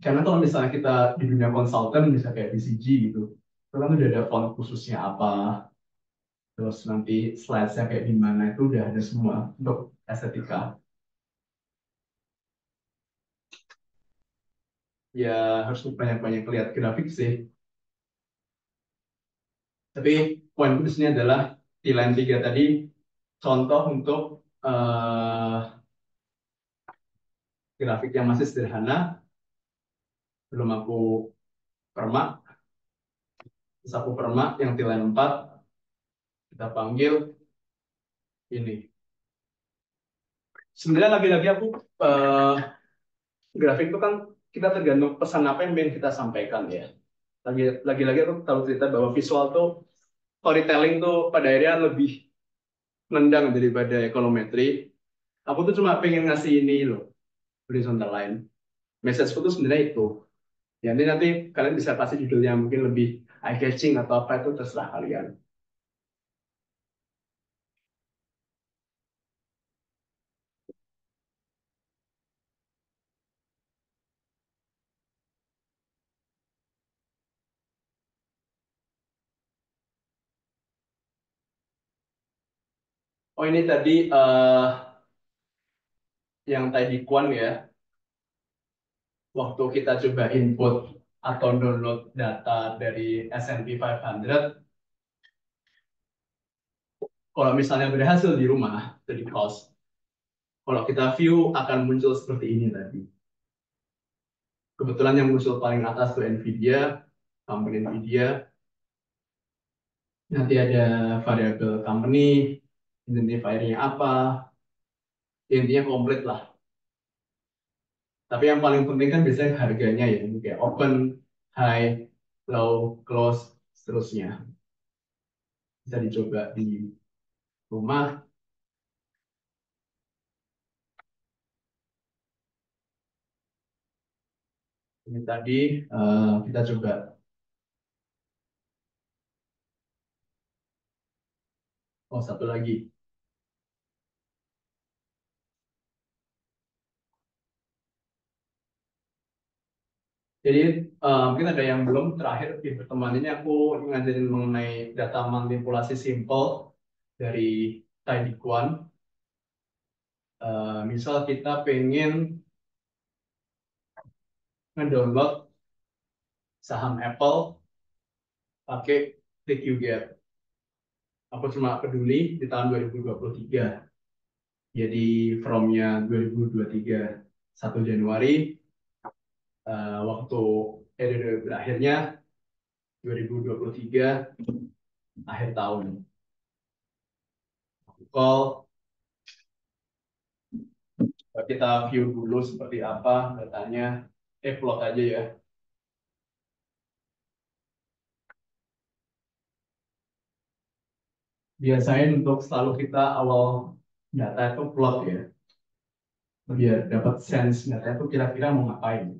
Karena kalau misalnya kita di dunia konsultan, bisa kayak BCG gitu, itu kan udah ada font khususnya apa, terus nanti slides-nya kayak gimana, itu udah ada semua untuk estetika. Ya harus banyak-banyak lihat grafik sih. Tapi poinku di sini adalah di line 3 tadi, contoh untuk eh, grafik yang masih sederhana, belum aku permak, terus aku permak yang di line 4, kita panggil ini. Sebenarnya lagi-lagi aku eh, grafik itu kan kita tergantung pesan apa yang ingin kita sampaikan ya. Lagi-lagi aku tahu cerita bahwa visual tuh storytelling tuh pada akhirnya lebih nendang daripada ekonometri. Aku tuh cuma pengen ngasih ini loh, horizontal line. Messageku tuh sebenarnya itu. Ya, nanti kalian bisa kasih judulnya mungkin lebih eye catching atau apa itu terserah kalian. Oh ini tadi yang tadi Kuan ya, waktu kita coba input atau download data dari S&P 500, kalau misalnya berhasil di rumah, jadi cost, kalau kita view akan muncul seperti ini tadi. Kebetulan yang muncul paling atas itu NVIDIA, company NVIDIA, nanti ada variabel company, identifiernya apa, intinya komplit lah. Tapi yang paling penting kan biasanya harganya ya, kayak open, high, low, close, seterusnya. Bisa dicoba di rumah. Ini tadi kita coba. Oh, satu lagi. Jadi mungkin ada yang belum terakhir di pertemuan ini aku ngajarin mengenai data manipulasi simple dari Tidy Quant. Misal kita pengen ngedownload saham Apple pakai TQGap. Aku cuma peduli di tahun 2023. Jadi from-nya 2023 1 Januari, waktu periode berakhirnya 2023 akhir tahun. Call kita view dulu seperti apa datanya, plot aja ya. Biasanya untuk selalu kita awal data itu plot ya, biar dapat sense data itu kira-kira mau ngapain.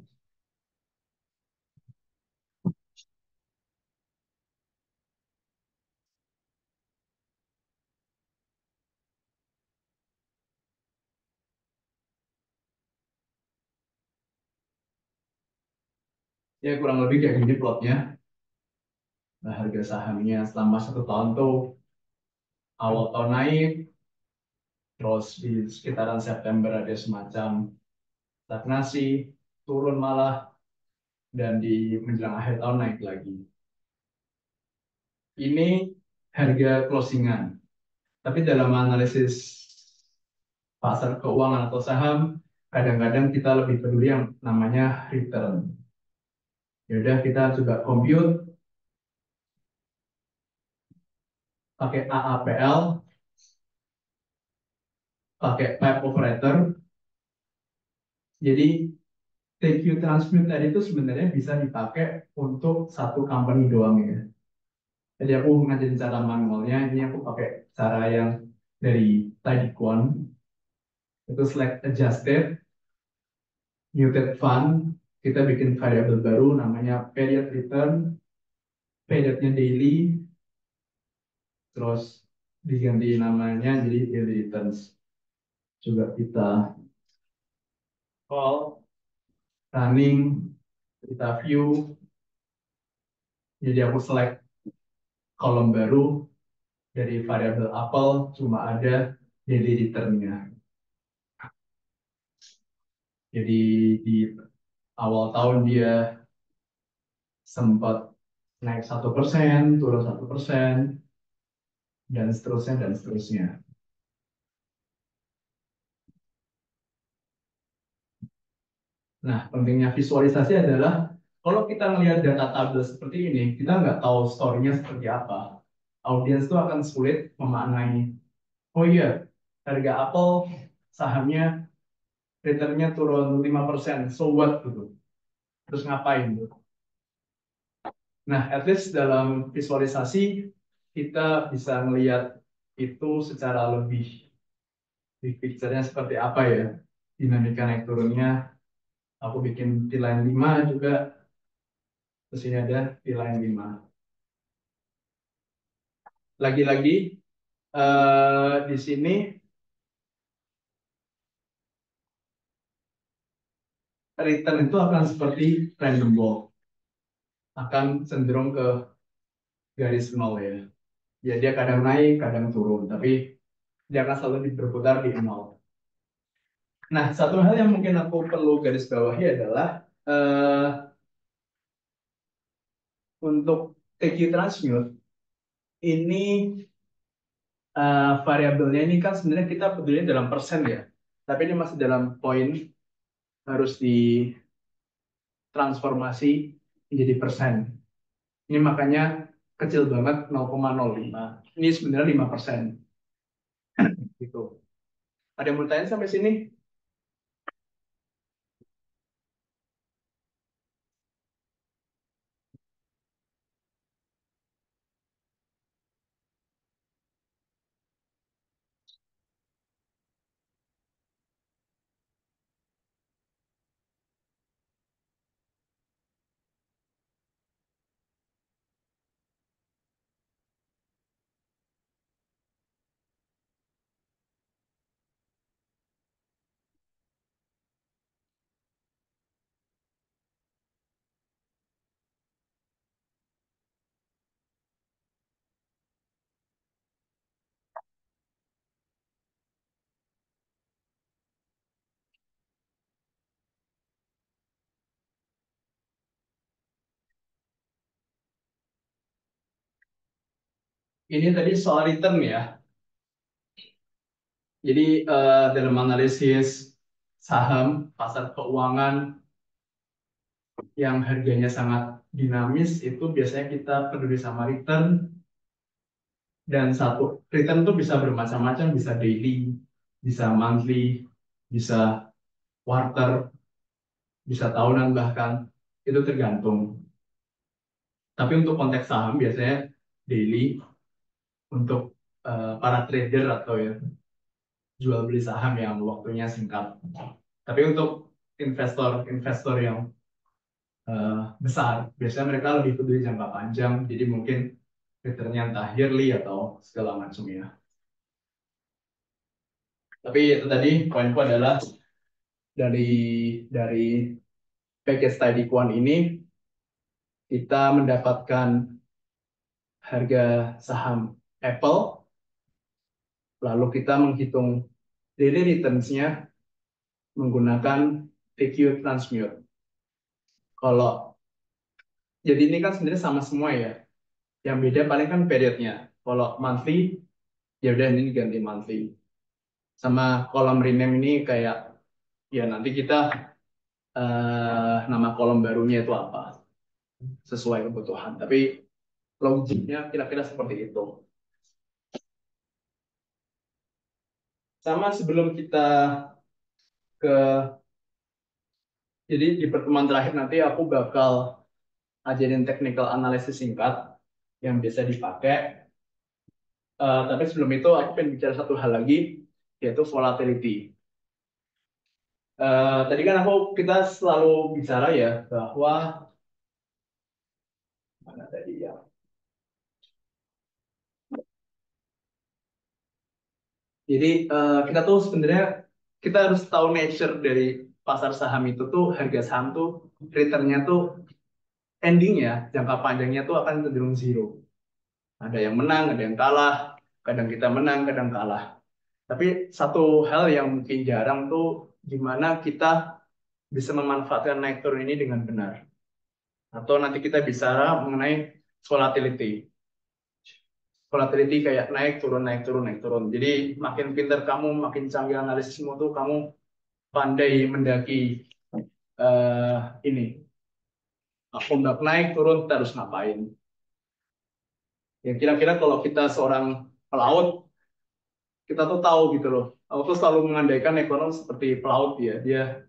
Ya kurang lebih kayak gini plotnya. Nah, harga sahamnya selama 1 tahun tuh awal tahun naik, terus di sekitaran September ada semacam stagnasi, turun malah, dan di menjelang akhir tahun naik lagi. Ini harga closingan. Tapi dalam analisis pasar keuangan atau saham, kadang-kadang kita lebih peduli yang namanya return. Yaudah kita coba compute pakai AAPL, pakai pipe operator. Jadi TQ transmute tadi itu sebenarnya bisa dipakai untuk satu company doang ya. Jadi aku ngajarin cara manualnya, ini aku pakai cara yang dari Tidyquant, itu select adjusted, muted fund, kita bikin variabel baru namanya period return, periodnya daily, terus diganti namanya jadi daily returns. Coba kita call, running, kita view, jadi aku select kolom baru dari variabel apple, cuma ada daily return-nya. Jadi di awal tahun dia sempat naik 1%, turun 1%, dan seterusnya dan seterusnya. Nah, pentingnya visualisasi adalah kalau kita melihat data tabel seperti ini, kita nggak tahu story-nya seperti apa. Audiens itu akan sulit memaknai, oh iya, harga Apple sahamnya return-nya turun 5%, so what gitu. Terus ngapain gitu. Nah, at least dalam visualisasi kita bisa melihat itu secara lebih big picture-nya seperti apa ya. Dinamika naik turunnya. Aku bikin di line 5 juga. Terus ini ada di line 5. Lagi-lagi di sini return itu akan seperti random walk. Akan cenderung ke garis nol ya. Ya dia kadang naik, kadang turun. Tapi dia akan selalu berputar di nol. Nah, satu hal yang mungkin aku perlu garis bawahi adalah untuk TQ transmute ini variabelnya ini kan sebenarnya kita peduli dalam persen ya, tapi ini masih dalam poin, harus ditransformasi menjadi persen. Ini makanya kecil banget 0,05. Ini sebenarnya 5% gitu. Ada yang mau tanya sampai sini? ini tadi soal return ya. Jadi dalam analisis saham, pasar keuangan yang harganya sangat dinamis itu biasanya kita peduli sama return, dan satu return itu bisa bermacam-macam, bisa daily, bisa monthly, bisa quarter, bisa tahunan bahkan, itu tergantung. Tapi untuk konteks saham biasanya daily untuk para trader atau ya jual beli saham yang waktunya singkat. Tapi untuk investor-investor yang besar, biasanya mereka lebih peduli jangka panjang, jadi mungkin returnnya entah yearly atau segala macamnya. Tapi itu tadi poinku adalah dari dari package study Quant ini kita mendapatkan harga saham Apple, lalu kita menghitung daily returns-nya menggunakan TQ Transmute. Kalau jadi ini kan sebenarnya sama semua ya. Yang beda paling kan periodnya. Kalau monthly, ya udah ini ganti monthly. Sama kolom rename ini kayak ya nanti kita nama kolom barunya itu apa sesuai kebutuhan. Tapi logiknya kira-kira seperti itu. Sama sebelum kita ke jadi di pertemuan terakhir nanti aku bakal ajarin technical analysis singkat yang biasa dipakai. Tapi sebelum itu aku pengen bicara satu hal lagi, yaitu volatility. Tadi kan kita selalu bicara ya bahwa mana tadi ya. Jadi kita tuh sebenarnya kita harus tahu nature dari pasar saham itu tuh harga saham tuh returnnya tuh endingnya jangka panjangnya tuh akan cenderung zero. Ada yang menang, ada yang kalah. Kadang kita menang, kadang kalah. Tapi satu hal yang mungkin jarang tuh gimana kita bisa memanfaatkan naik turun ini dengan benar. Atau nanti kita bicara mengenai volatility. Volatility kayak naik turun naik turun naik turun. Jadi makin pintar kamu, makin canggih analisismu tuh kamu pandai mendaki ini. Ombak naik turun kita harus ngapain? Ya kira-kira kalau kita seorang pelaut, kita tuh tahu gitu loh. Aku tuh selalu mengandaikan ekonom seperti pelaut ya. Dia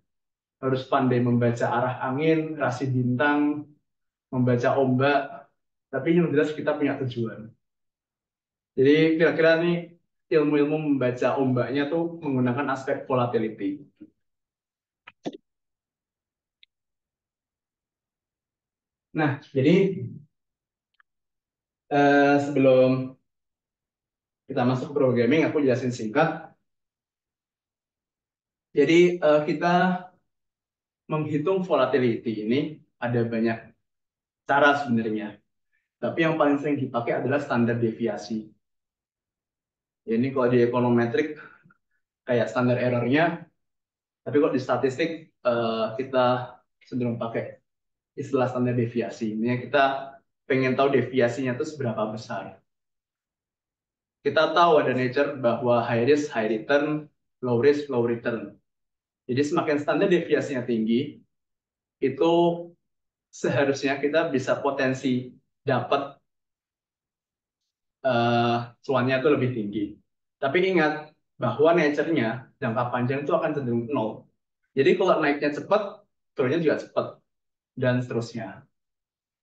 harus pandai membaca arah angin, rasi bintang, membaca ombak. Tapi yang jelas kita punya tujuan. Jadi kira-kira nih ilmu-ilmu membaca ombaknya tuh menggunakan aspek volatility. Nah, jadi sebelum kita masuk programming, aku jelasin singkat. Jadi kita menghitung volatility ini ada banyak cara sebenarnya. Tapi yang paling sering dipakai adalah standar deviasi. Ya, ini kalau di ekonometrik kayak standar errornya, tapi kalau di statistik kita cenderung pakai istilah standar deviasi. Ini kita pengen tahu deviasinya itu seberapa besar. Kita tahu ada nature bahwa high risk, high return, low risk, low return. Jadi semakin standar deviasinya tinggi, itu seharusnya kita bisa potensi dapat cuannya itu lebih tinggi. Tapi ingat bahwa nature-nya jangka panjang itu akan cenderung nol. Jadi kalau naiknya cepat, turunnya juga cepat, dan seterusnya.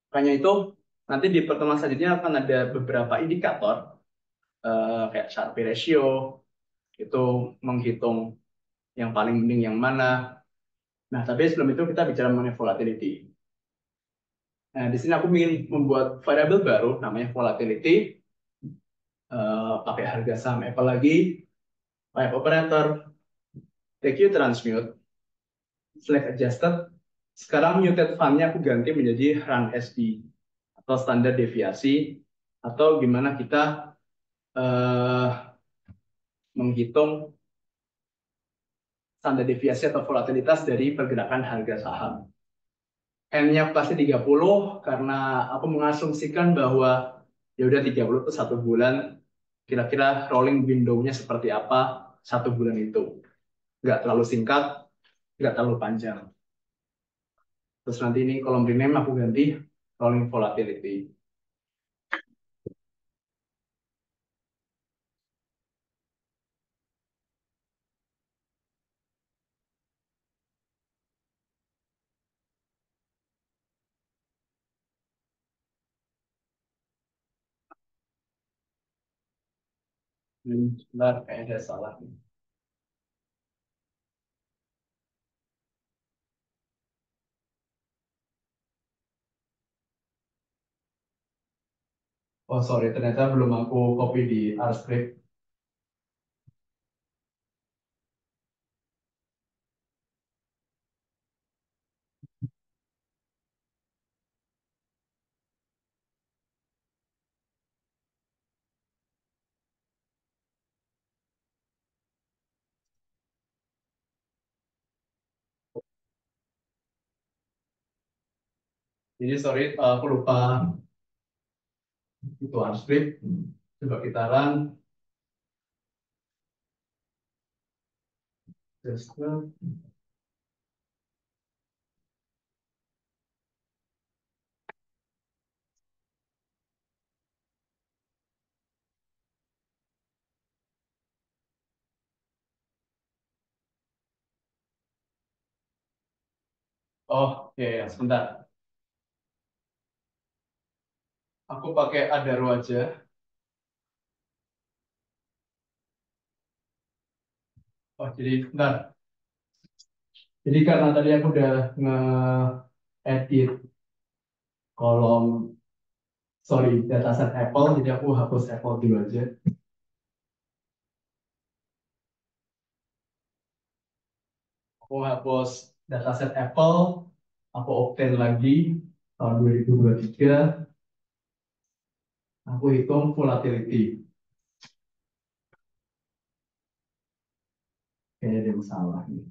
Makanya itu nanti di pertemuan selanjutnya akan ada beberapa indikator kayak Sharpe ratio, itu menghitung yang paling mending yang mana. Nah, tapi sebelum itu kita bicara mengenai volatility. Nah, di sini aku ingin membuat variabel baru namanya volatility, pakai harga saham Apple lagi, type operator, TQ transmute, select adjusted. Sekarang muted fund-nya aku ganti menjadi run SD atau standar deviasi, atau gimana kita uh, menghitung standar deviasi atau volatilitas dari pergerakan harga saham. N-nya pasti 30 karena aku mengasumsikan bahwa Ya udah 30 itu 1 bulan. Kira-kira rolling window-nya seperti apa 1 bulan itu? Nggak terlalu singkat, nggak terlalu panjang. Terus nanti ini kolom rename aku ganti rolling volatility. Sebentar, kayaknya ada salah. Oh sorry, ternyata belum aku copy di R script. Jadi sorry, aku lupa itu R script. Coba kita run. Just, oh ya, ya, sebentar. Aku pakai Adaro aja. Oh jadi sebentar. Jadi karena tadi aku udah nge-edit kolom, sorry, dataset Apple, jadi aku hapus Apple dulu aja. Aku hapus dataset Apple, aku obtain lagi tahun 2023, aku hitung volatility. Kayaknya ada masalah nih.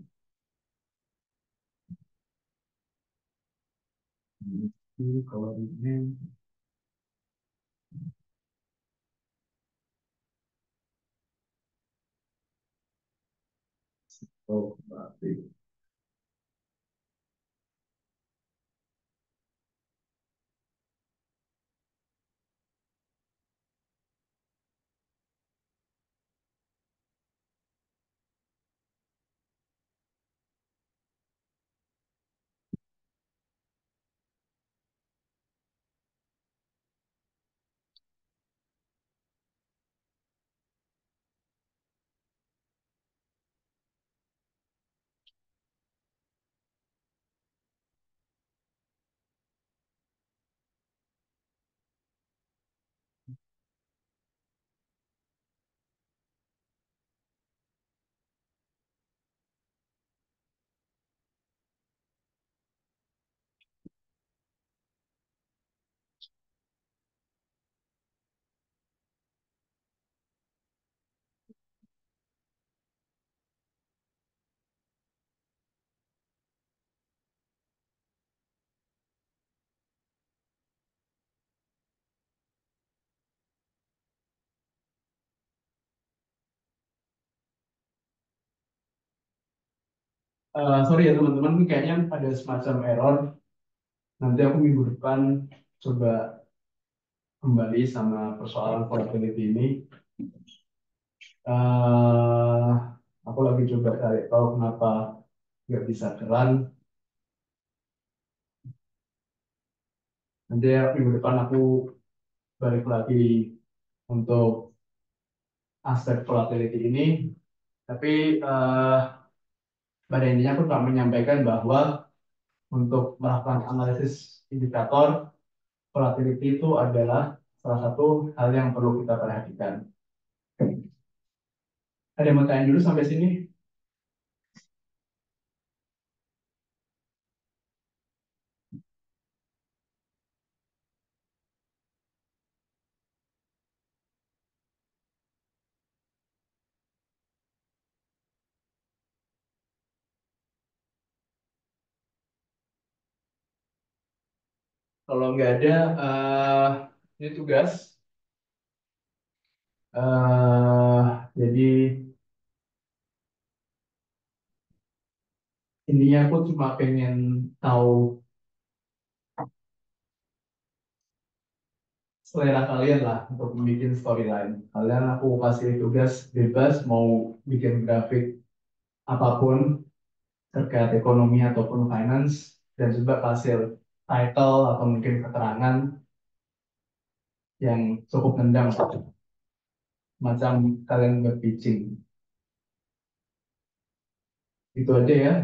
Ini kalau ini, oh, berarti. Sorry ya teman-teman, ini kayaknya ada semacam error. Nanti aku minggu depan coba kembali sama persoalan volatility ini. eh aku lagi coba cari tahu kenapa nggak bisa keren. Nanti ya, minggu depan aku balik lagi untuk aspek volatility ini. Tapi pada intinya aku cuma menyampaikan bahwa untuk melakukan analisis indikator volatility itu adalah salah satu hal yang perlu kita perhatikan. Ada yang mau tanya dulu sampai sini? Kalau nggak ada, ini tugas. Jadi intinya aku cuma pengen tahu selera kalian lah untuk bikin storyline. Kalian aku kasih tugas bebas mau bikin grafik apapun terkait ekonomi ataupun finance dan juga kasih title atau mungkin keterangan yang cukup nendang macam kalian berpitching. Itu aja ya.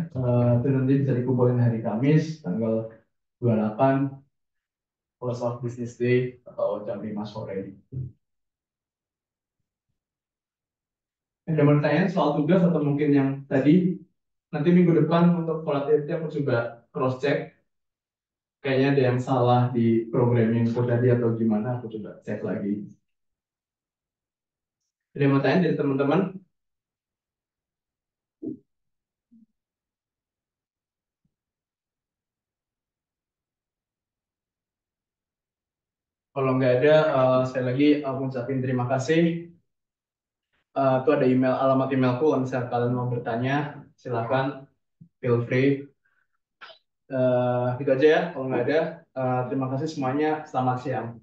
Itu nanti bisa dikumpulin hari Kamis tanggal 28 close of business day atau jam 5 sore. Ada pertanyaan soal tugas atau mungkin yang tadi nanti minggu depan untuk volatility aku coba cross check kayaknya ada yang salah di programming code tadi atau gimana aku coba cek lagi. Ada yang mau tanya dari teman-teman? Kalau nggak ada, sekali lagi aku ucapin terima kasih. Itu ada email, alamat emailku. Kalau misalnya kalian mau bertanya, silakan feel free. Itu aja ya. Kalau nggak ada, terima kasih semuanya. Selamat siang.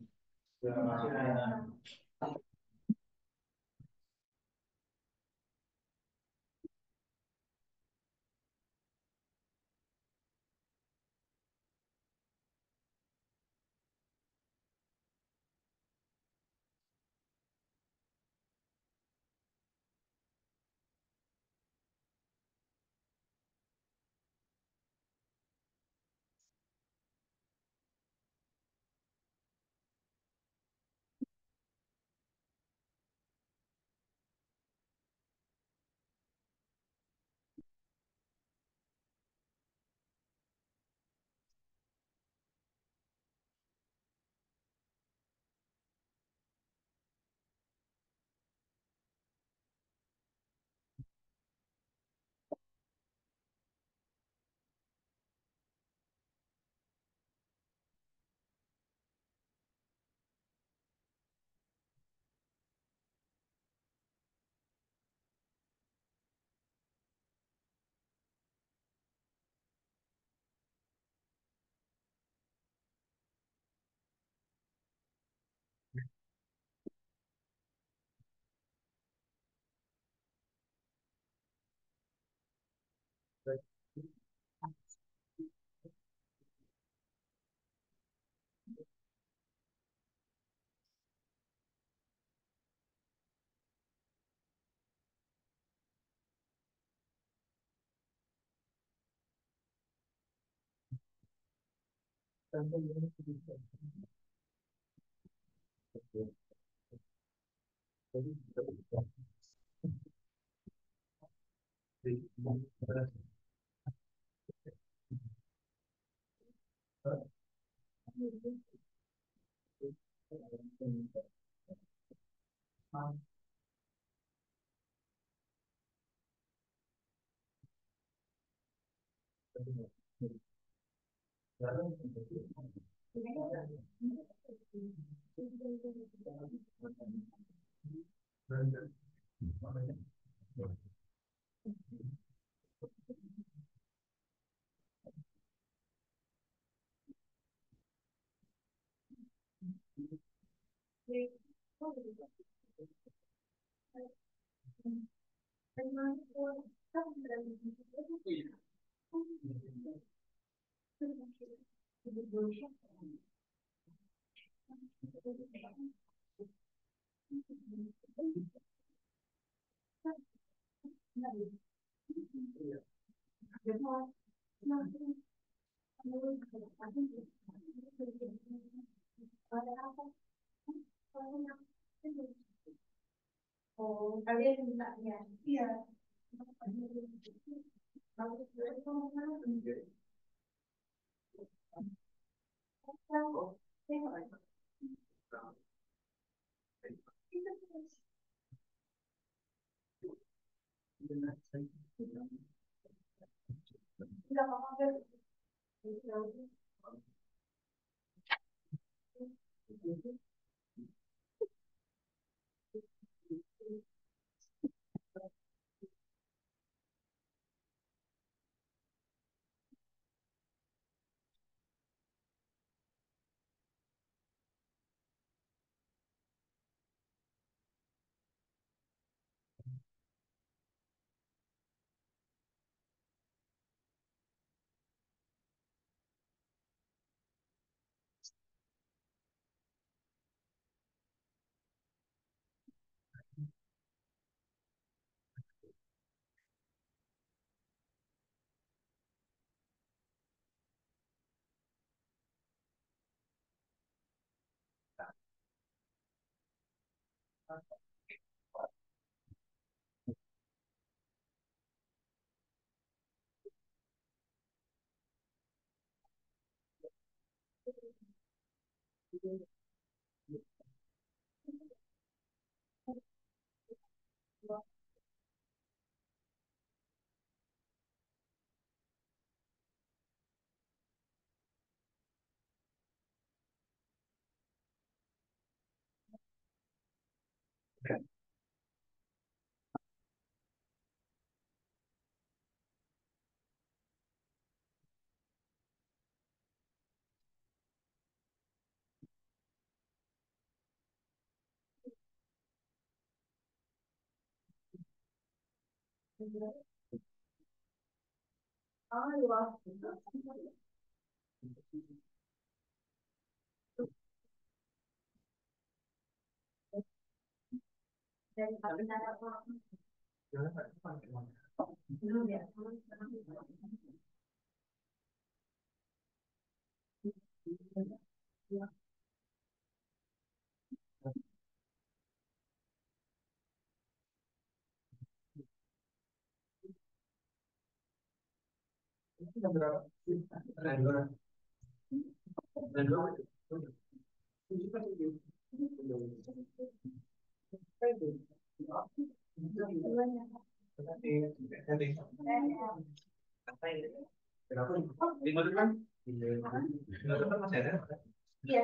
Iya,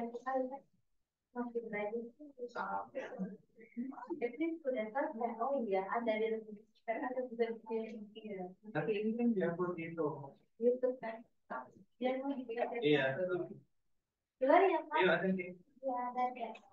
masih belajar jadi sudah selesai. Oh iya, ada di ada juga di tapi ini kan diupload di itu YouTube kan. Dia mau dibikin. Iya. Gimana ya, Pak? Iya, ada. Iya, ada.